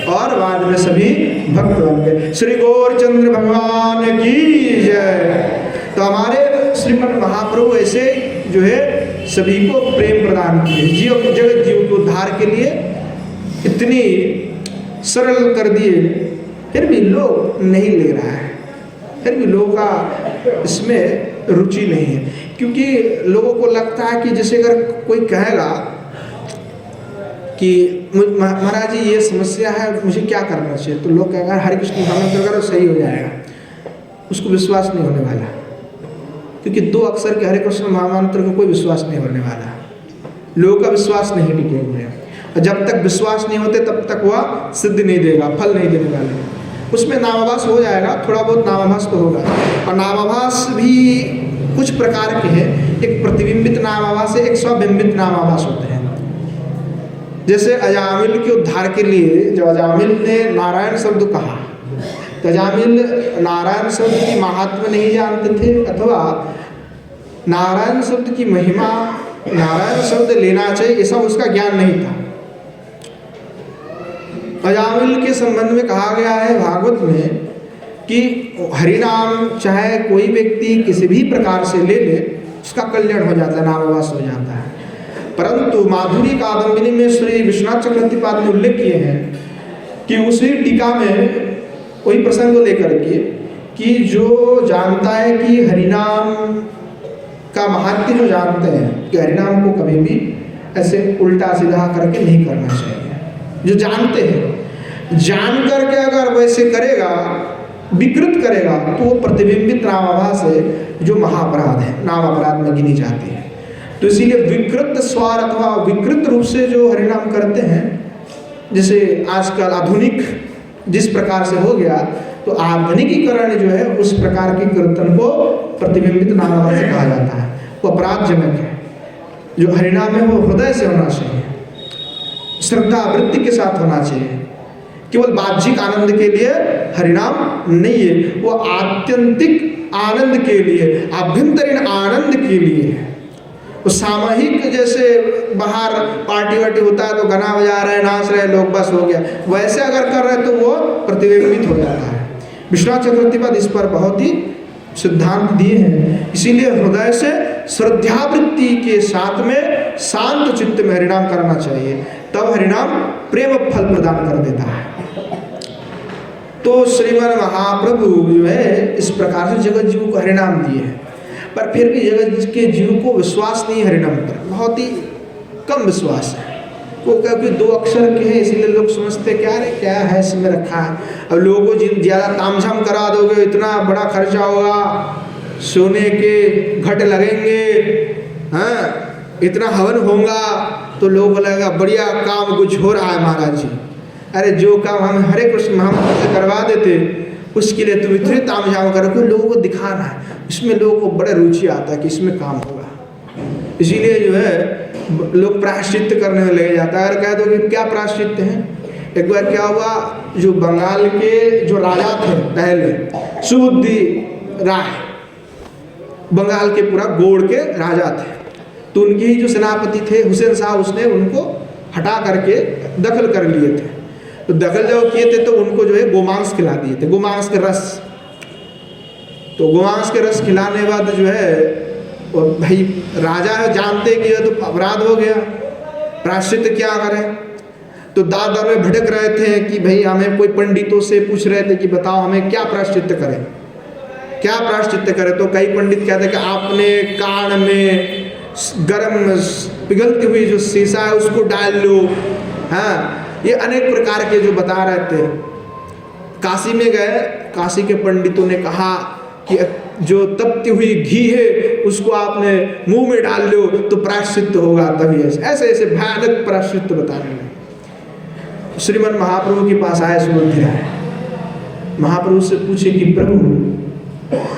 A: और बाद में सभी भक्त बन गए। श्री गौरचंद्र भगवान की जय। तो हमारे श्रीमन महाप्रभु ऐसे जो है सभी को प्रेम प्रदान किए, जीव जगत जीव को उद्धार के लिए इतनी सरल कर दिए, फिर भी लोग नहीं ले रहा है, फिर भी लोगों का इसमें रुचि नहीं है। क्योंकि लोगों को लगता है कि जैसे अगर कोई कहेगा कि महाराज जी ये समस्या है, मुझे क्या करना चाहिए, तो लोग कहेगा हरे कृष्ण महामंत्र करो सही हो जाएगा। उसको विश्वास नहीं होने वाला, क्योंकि 2 अक्षर के हरे कृष्ण महामंत्र को कोई विश्वास नहीं होने वाला। लोगों का विश्वास नहीं टिके हुए हैं, और जब तक विश्वास नहीं होते तब तक वह सिद्ध नहीं देगा, फल नहीं देने वाले। उसमें नामाभास हो जाएगा, थोड़ा बहुत नामाभास तो होगा। और नामाभास भी कुछ प्रकार के हैं, एक प्रतिबिंबित नामाभास है, एक स्वबिंबित नामाभास होते हैं। जैसे अजामिल के उद्धार के लिए जब अजामिल ने नारायण शब्द कहा, तो अजामिल नारायण शब्द की महात्म्य नहीं जानते थे, अथवा नारायण शब्द की महिमा, नारायण शब्द लेना चाहिए ऐसा उसका ज्ञान नहीं था। अजामिल के संबंध में कहा गया है भागवत में कि हरिनाम चाहे कोई व्यक्ति किसी भी प्रकार से ले ले, उसका कल्याण हो जाता है, नामाभास हो जाता है। परंतु माधुरी कादम्बिनी में श्री विश्वनाथ चक्रवर्ती पाद ने उल्लेख किए हैं कि उसी टीका में वही प्रसंग को लेकर के कि जो जानता है कि हरिनाम का महत्व, जो जानते हैं कि हरिनाम को कभी भी ऐसे उल्टा सीधा करके नहीं करना चाहिए, जो जानते हैं, जान करके अगर वैसे करेगा, विकृत करेगा, तो वो प्रतिबिंबित नामाभास है जो महाअपराध है, नाम अपराध में गिनी जाती है। तो इसीलिए विकृत स्वर अथवा विकृत रूप से जो हरिनाम करते हैं, जैसे आजकल आधुनिक जिस प्रकार से हो गया, तो आधुनिकीकरण जो है उस प्रकार के कीर्तन को प्रतिबिंबित नामाभास से कहा जाता है, वो अपराधजनक है। जो हरिनाम है वो हृदय से होना चाहिए, श्रद्धा वृत्ति के साथ होना चाहिए, केवल बाह्यिक आनंद के लिए हरिनाम नहीं है, वो आत्यंतिक आनंद के लिए, आभ्यंतरीण आनंद के लिए है। वो सामूहिक जैसे बाहर पार्टी वार्टी होता है तो गाना बजा रहे, नाच रहे लोग, बस हो गया, वैसे अगर कर रहे तो वो प्रतिबिंबित हो जाता है। विश्वनाथ चक्रवर्ती पाद इस पर बहुत ही सिद्धांत दिए हैं। इसीलिए हृदय से श्रद्धावृत्ति के साथ में शांत चित्त में हरिनाम करना चाहिए, तब हरिनाम प्रेम फल प्रदान कर देता है। तो श्रीमन महाप्रभु जो है इस प्रकार से जगत जीव को हरिनाम दिए हैं, पर फिर भी जगत के जीव को विश्वास नहीं हरिनाम पर, बहुत ही कम विश्वास है। वो क्योंकि 2 अक्षर के हैं इसलिए लोग समझते क्या रे क्या है इसमें रखा है। अब लोगों को ज़्यादा तामझाम करा दोगे, इतना बड़ा खर्चा होगा, सोने के घट लगेंगे, हाँ इतना हवन होगा, तो लोगों को लगेगा बढ़िया काम कुछ हो रहा है महाराज जी। अरे जो काम हम हरे कृष्ण महामंत्र से करवा देते उसके लिए तुम इतने तामझाम करो कि लोगों को दिखाना है, इसमें लोगों को बड़ा रुचि आता है कि इसमें काम होगा। इसीलिए जो है लोग प्रायश्चित्त करने में लगे जाता है। अगर कह दो कि क्या प्रायश्चित्त है, एक बार क्या हुआ, जो बंगाल के जो राजा थे पहले, सुबुद्धि राय, बंगाल के पूरा गोड़ के राजा थे, तो उनके ही जो सेनापति थे हुसैन शाह, उसने उनको हटा करके दखल कर लिए थे। तो दखल जब किए थे तो उनको जो है गोमांस खिला दिए थे, गोमांस के रस। तो गोमांस के रस खिलाने के बाद जो है, और भाई राजा है, जानते कि यह तो अपराध हो गया, प्रायश्चित्त क्या करें। तो दार दार में भटक रहे थे कि भाई हमें, कोई पंडितों से पूछ रहे थे कि बताओ हमें क्या प्रायश्चित्त करें, क्या प्रायश्चित्त करें। तो कई पंडित कहते कि आपने कान में गर्म पिघलती हुई जो शीशा है उसको डाल लो, हाँ ये अनेक प्रकार के जो बता रहे थे। काशी में गए, काशी के पंडितों ने कहा कि जो तपती हुई घी है उसको आपने मुंह में डाल लो तो प्रायश्चित्त होगा, तभी ऐसे ऐसे भयानक प्रायश्चित्त बताने लगे। श्रीमन महाप्रभु के पास आए सुबुद्धि राय, महाप्रभु से पूछे कि प्रभु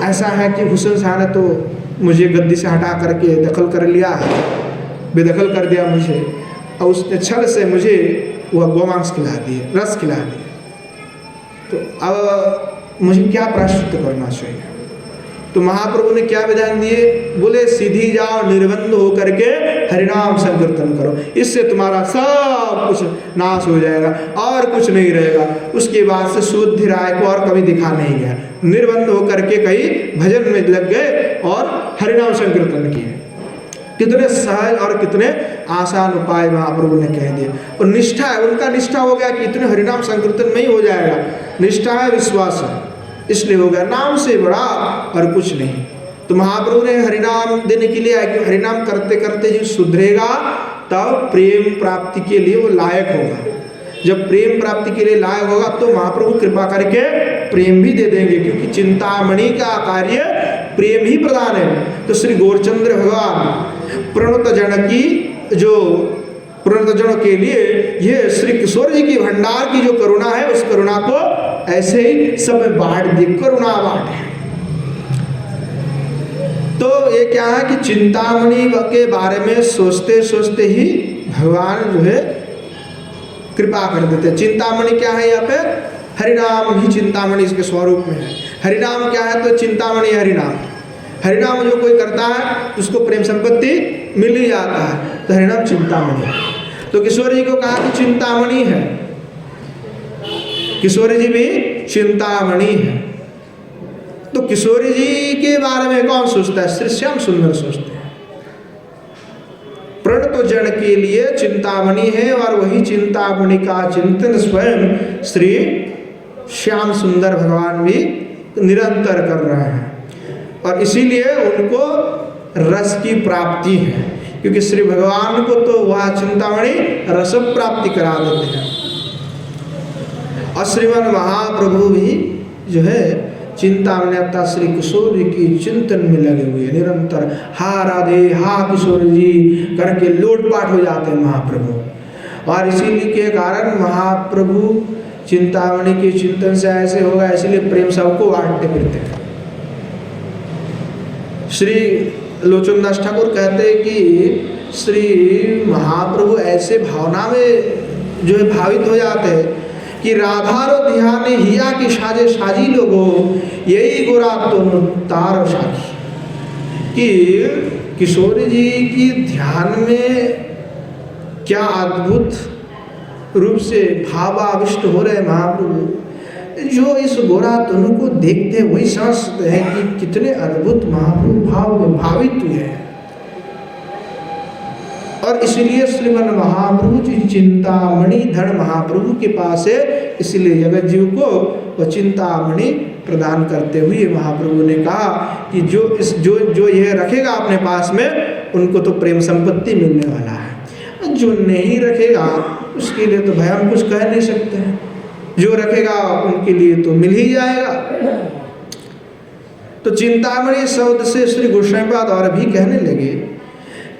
A: ऐसा है कि हुसैन शाह ने तो मुझे गद्दी से हटा करके दखल कर लिया है, बेदखल कर दिया मुझे, और उसने छल से मुझे वह गोमांस खिला दिए, रस खिला दिए, तो अब मुझे क्या प्रायश्चित्त करना चाहिए। तो महाप्रभु ने क्या विधान दिए, बोले सीधी जाओ, निर्बंध होकर के हरिनाम संकीर्तन करो, इससे तुम्हारा सब कुछ नाश हो जाएगा और कुछ नहीं रहेगा। उसके बाद से सुबुद्धि राय को और कभी दिखा नहीं गया, निर्बंध होकर के कहीं भजन में लग गए और हरिनाम संकीर्तन किए। कितने सहज और कितने आसान उपाय महाप्रभु ने कह दिए। और निष्ठा है, उनका निष्ठा हो गया कि इतने हरिनाम संकीर्तन में ही हो जाएगा, निष्ठा है, विश्वास है, इसलिए हो गया, नाम से बड़ा और कुछ नहीं। तो महाप्रभु ने हरिनाम देने के लिए आया कि हरिनाम करते करते जो सुधरेगा तब प्रेम प्राप्ति के लिए वो लायक होगा। जब प्रेम प्राप्ति के लिए लायक होगा तो महाप्रभु कृपा करके प्रेम भी दे देंगे, क्योंकि चिंतामणि का कार्य प्रेम ही प्रदान है। तो श्री गौरचंद्र भगवान प्रणत जन की, जो प्रणत जनों के लिए ये श्री किशोर जी की भंडार की जो करुणा है, उस करुणा को ऐसे ही सब में बांट दी, करुणा बांट है। तो ये क्या है कि चिंतामणि के बारे में सोचते सोचते ही भगवान जो है कृपा कर देते। चिंतामणि क्या है, यहाँ पे हरिनाम ही चिंतामणि इसके स्वरूप में है। हरिनाम क्या है, तो चिंतामणि हरिनाम, हरिनाम जो कोई करता है उसको प्रेम संपत्ति मिल ही जाता है, तो हरिनाम चिंतामणि। तो किशोर जी को कहा कि चिंतामणि है, किशोर जी भी चिंतामणि है। तो किशोर जी के बारे में कौन सोचता है, श्री श्याम सुंदर सोचते हैं। प्रणत जन के लिए चिंतामणि है, और वही चिंतामणि का चिंतन स्वयं श्री श्याम सुंदर भगवान भी निरंतर कर रहे हैं, और इसीलिए उनको रस की प्राप्ति है, क्योंकि श्री भगवान को तो वह चिंतामणि रस प्राप्ति करा देते हैं। और श्रीमन महाप्रभु भी जो है चिंतामणि अर्थात श्री किशोर जी की चिंतन में लगे हुए निरंतर, हा राधे हा किशोर जी करके लोटपाट हो जाते हैं महाप्रभु। और इसीलिए के कारण महाप्रभु चिंतामणि के चिंतन से ऐसे होगा, इसलिए प्रेम सबको बांटते फिरते हैं। श्री लोचन दास ठाकुर कहते हैं कि श्री महाप्रभु ऐसे भावना में जो है भावित हो जाते हैं कि राधारो ध्यान हिया की साजे साजी लोगो यही गोरा तो तार साखी, कि किशोर जी की ध्यान में क्या अद्भुत रूप से भावाविष्ट हो रहे महाप्रभु, जो इस गोरा तनु को देखते वही समझते हैं कि कितने अद्भुत महाप्रभु भाव में भावित हुए हैं। और इसलिए श्रीमन महाप्रभु जी चिंतामणि धन महाप्रभु के पास है, इसलिए जगत जीव को वह चिंतामणि प्रदान करते हुए महाप्रभु ने कहा कि जो यह रखेगा अपने पास में उनको तो प्रेम संपत्ति मिलने वाला है। जो नहीं रखेगा उसके लिए तो भाई हम कुछ कह नहीं सकते हैं, जो रखेगा उनके लिए तो मिल ही जाएगा। तो चिंतामणि शब्द से श्री गोस्वामीपाद और भी कहने लगे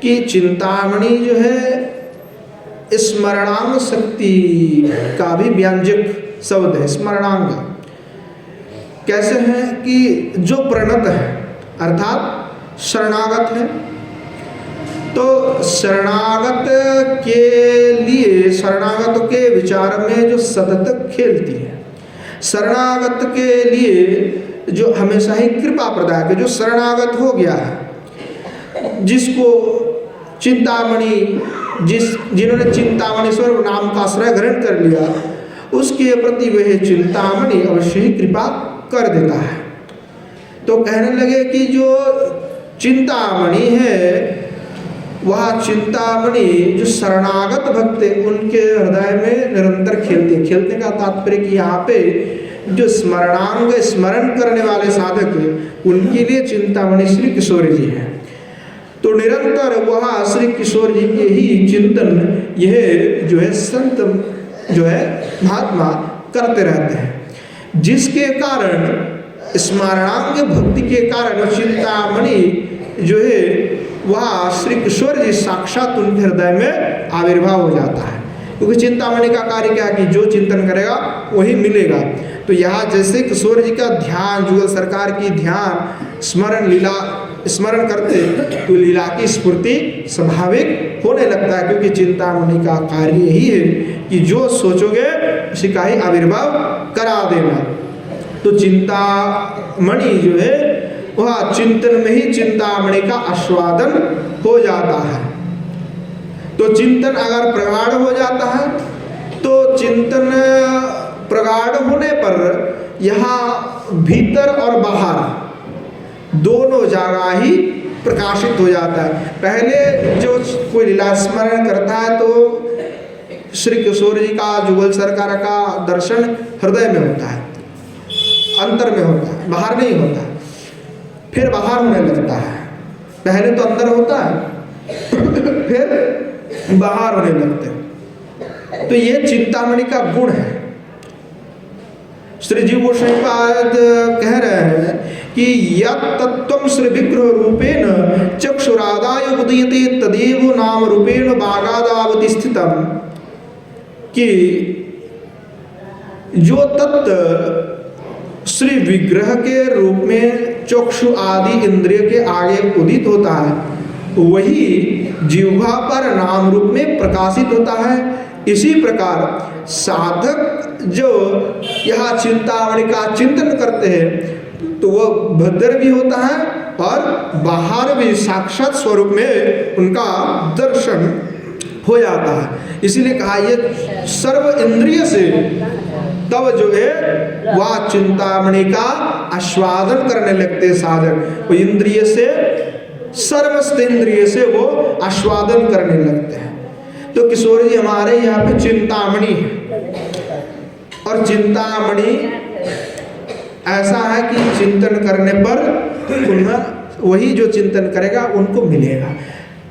A: कि चिंतामणि जो है स्मरणांग शक्ति का भी व्यंजक शब्द है। स्मरणांग कैसे है कि जो प्रणत है अर्थात शरणागत है, तो शरणागत के लिए, शरणागत के विचार में जो सतत खेलती है, शरणागत के लिए जो हमेशा ही कृपा प्रदायक है, जो शरणागत हो गया है, जिसको चिंतामणि, जिन्होंने चिंतामणि स्वरूप नाम का आश्रय ग्रहण कर लिया, उसके प्रति वह चिंतामणि अवश्य ही कृपा कर देता है। तो कहने लगे कि जो चिंतामणि है वह चिंतामणि जो शरणागत भक्त है उनके हृदय में निरंतर खेलते। खेलने का तात्पर्य कि यहाँ पे जो स्मरणांग स्मरण करने वाले साधक उनके लिए चिंतामणि श्री किशोर जी हैं। तो निरंतर वह श्री किशोर जी के ही चिंतन यह जो है संत जो है महात्मा करते रहते हैं, जिसके कारण स्मरणांग भक्ति के कारण चिंतामणि जो है वह श्री किशोर जी साक्षात उनके हृदय में आविर्भाव हो जाता है। क्योंकि चिंतामणि का कार्य क्या है कि जो चिंतन करेगा वही मिलेगा। तो यहाँ जैसे किशोर जी का ध्यान, जुगल सरकार की ध्यान स्मरण लीला स्मरण करते तो लीला की स्फूर्ति स्वाभाविक होने लगता है, क्योंकि चिंतामणि का कार्य यही है कि जो सोचोगे उसी का ही आविर्भाव करा देना। तो चिंतामणि जो है वह चिंतन में ही चिंतामणि का आस्वादन हो जाता है। तो चिंतन अगर प्रगाढ़ हो जाता है तो चिंतन प्रगाढ़ होने पर यहाँ भीतर और बाहर दोनों जगह ही प्रकाशित हो जाता है। पहले जो कोई लीला स्मरण करता है तो श्री किशोर जी का, जुगल सरकार का दर्शन हृदय में होता है, अंतर में होता है, बाहर नहीं होता है। फिर बाहर होने लगता है, पहले तो अंदर होता है फिर बाहर होने लगते हैं। तो ये चिंतामणि का गुण है। श्री जीव गोस्वामीपाद कह रहे हैं कि यत् तत्त्वं श्री विग्रह रूपेण चक्षुरादाय उदीयते तदेव नाम रूपेण बागादावति स्थितम्, कि जो तत्व श्री विग्रह के रूप में चक्षु आदि इंद्रिय के आगे उदित होता है वही जिह्वा पर नाम रूप में प्रकाशित होता है। इसी प्रकार साधक जो यह चिंतामणि का चिंतन करते हैं तो वह भद्र भी होता है और बाहर भी साक्षात स्वरूप में उनका दर्शन हो जाता है। इसीलिए कहा ये सर्व इंद्रिय से तब जो है वह चिंतामणि का आस्वादन करने लगते साधक, वो इंद्रिय से सर्वस्थ इंद्रिय से वो आस्वादन करने लगते हैं। तो किशोर जी हमारे यहाँ पे चिंतामणि है, और चिंतामणि ऐसा है कि चिंतन करने पर उन्हें वही जो चिंतन करेगा उनको मिलेगा।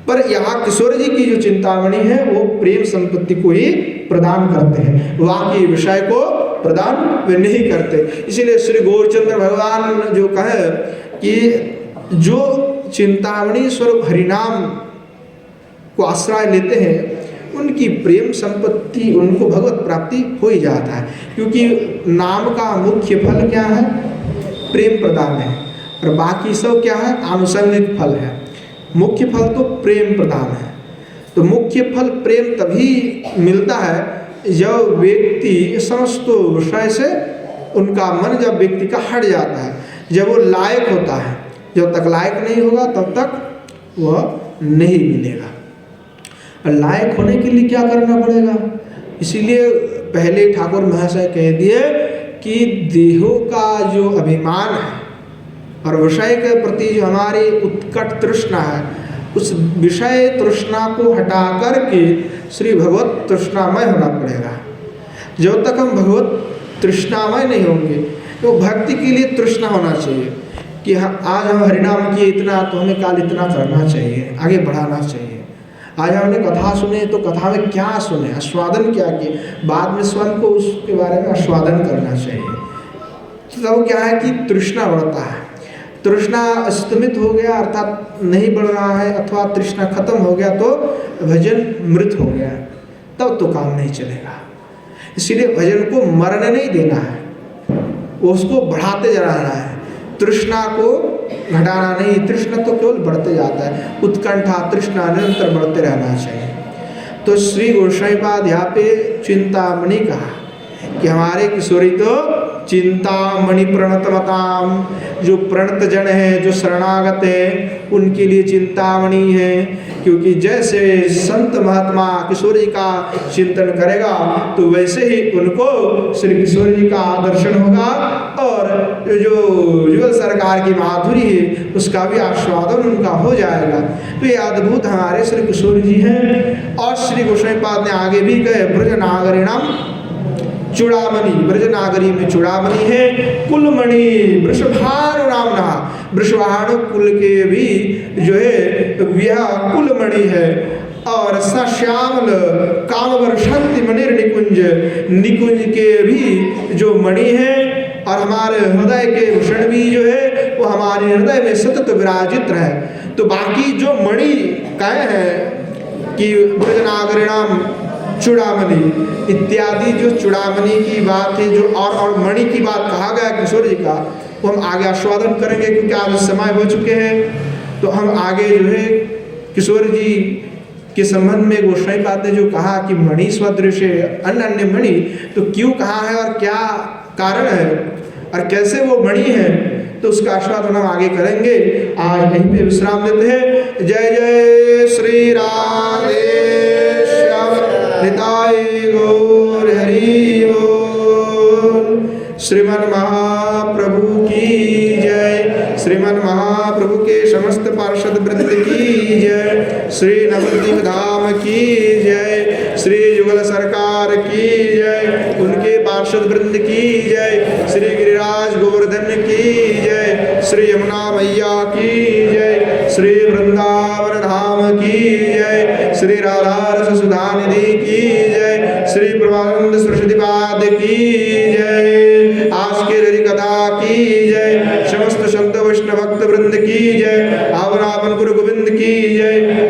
A: पर यहाँ किशोर जी की जो चिंतामणि है वो प्रेम संपत्ति को ही प्रदान करते हैं, बाकी विषय को प्रदान वे नहीं करते। इसीलिए श्री गौरचंद्र भगवान जो कहे कि जो चिंतामणि स्वरूप हरिनाम को आश्रय लेते हैं उनकी प्रेम संपत्ति, उनको भगवत प्राप्ति हो ही जाता है। क्योंकि नाम का मुख्य फल क्या है? प्रेम प्रदान है, और बाकी सब क्या है? आनुषंगिक फल है। मुख्य फल तो प्रेम प्रदान है। तो मुख्य फल प्रेम तभी मिलता है जब व्यक्ति समस्त विषय से उनका मन, जब व्यक्ति का हट जाता है, जब वो लायक होता है। जब तक लायक नहीं होगा तब तक वह नहीं मिलेगा। और लायक होने के लिए क्या करना पड़ेगा? इसीलिए पहले ठाकुर महाशय कह दिए कि देहों का जो अभिमान है और विषय के प्रति जो हमारी उत्कट तृष्णा है, उस विषय तृष्णा को हटा करके श्री भगवत तृष्णामय होना पड़ेगा। जब तक हम भगवत तृष्णामय नहीं होंगे तो भक्ति के लिए तृष्णा होना चाहिए कि आज हम हरिनाम किए इतना, तो हमें काल इतना करना चाहिए, आगे बढ़ाना चाहिए। आज हमने कथा सुने तो कथा में क्या सुने, आस्वादन क्या किए, बाद में स्वयं को उसके बारे में आस्वादन करना चाहिए। तो क्या है कि तृष्णा बढ़ता है, तृष्णा अस्तमित हो गया अर्थात नहीं बढ़ रहा है, अथवा तृष्णा खत्म हो गया तो भजन मृत हो गया, तब तो काम नहीं चलेगा। इसीलिए भजन को मरने नहीं देना है, उसको बढ़ाते जाना है, तृष्णा को घटाना नहीं। तृष्णा तो केवल बढ़ते जाता है, उत्कंठा तृष्णा निरंतर बढ़ते रहना चाहिए। तो श्री गोसाईपाद यहाँ पे चिंतामणि कहा कि हमारे किशोरी तो चिंतामणि प्रणतमताम, जो प्रणत जन है, जो शरणागत है, उनके लिए चिंतामणि है। क्योंकि जैसे संत महात्मा किशोरी का चिंतन करेगा तो वैसे ही उनको श्री किशोरी जी का दर्शन होगा और जो युगल सरकार की माधुरी है उसका भी आस्वादन उनका हो जाएगा। तो ये अद्भुत हमारे श्री किशोरी जी हैं। और श्री गोसाईपाद ने आगे भी कहे ब्रज नागरिणाम चूड़ामणि, ब्रजनागरी में चूड़ामणि है, कुलमणि वृषभानु नामना, वृषभानु कुल के भी जो है यह कुलमणि है। और श्यामल कामवर शक्ति मणिर निकुंज, निकुंज के भी जो मणि है। और हमारे हृदय के भूषण भी जो है वो हमारे हृदय में सतत विराजित रहे। तो बाकी जो मणि कहे हैं कि ब्रजनागरिणाम चूड़ामणि इत्यादि, जो चूड़ामणि की बात है, जो और मणि की बात कहा गया किशोर जी का, वो हम आगे आस्वादन करेंगे क्योंकि आज समय हो चुके हैं। तो हम आगे जो है किशोर जी के संबंध में गोसाईपाद ने जो कहा कि मणि सदृश अन्य अन्य मणि, तो क्यों कहा है और क्या कारण है और कैसे वो मणि है, तो उसका आस्वादन हम आगे करेंगे। आज यहीं पे विश्राम देते हैं। जय जय श्री राधे निताय गौर हरि बोल। श्रीमन महाप्रभु की जय, श्रीमन महाप्रभु के समस्त पार्षद वृंद की जय, श्री नवद्वीप धाम की जय, श्री युगल सरकार की जय, उनके पार्षद वृंद की जय, श्री गिरिराज गोवर्धन की जय, श्री यमुना मैया की जय, श्री वृंदावन धाम की जय, श्री राधा रस सुधा निधि की जय, श्री प्रभानंद सरस्वतीपाद की जय, आज के हरि कथा की जय, समस्त संत वैष्णव भक्त वृंद की जय, आवन गुरु गोविंद की जय।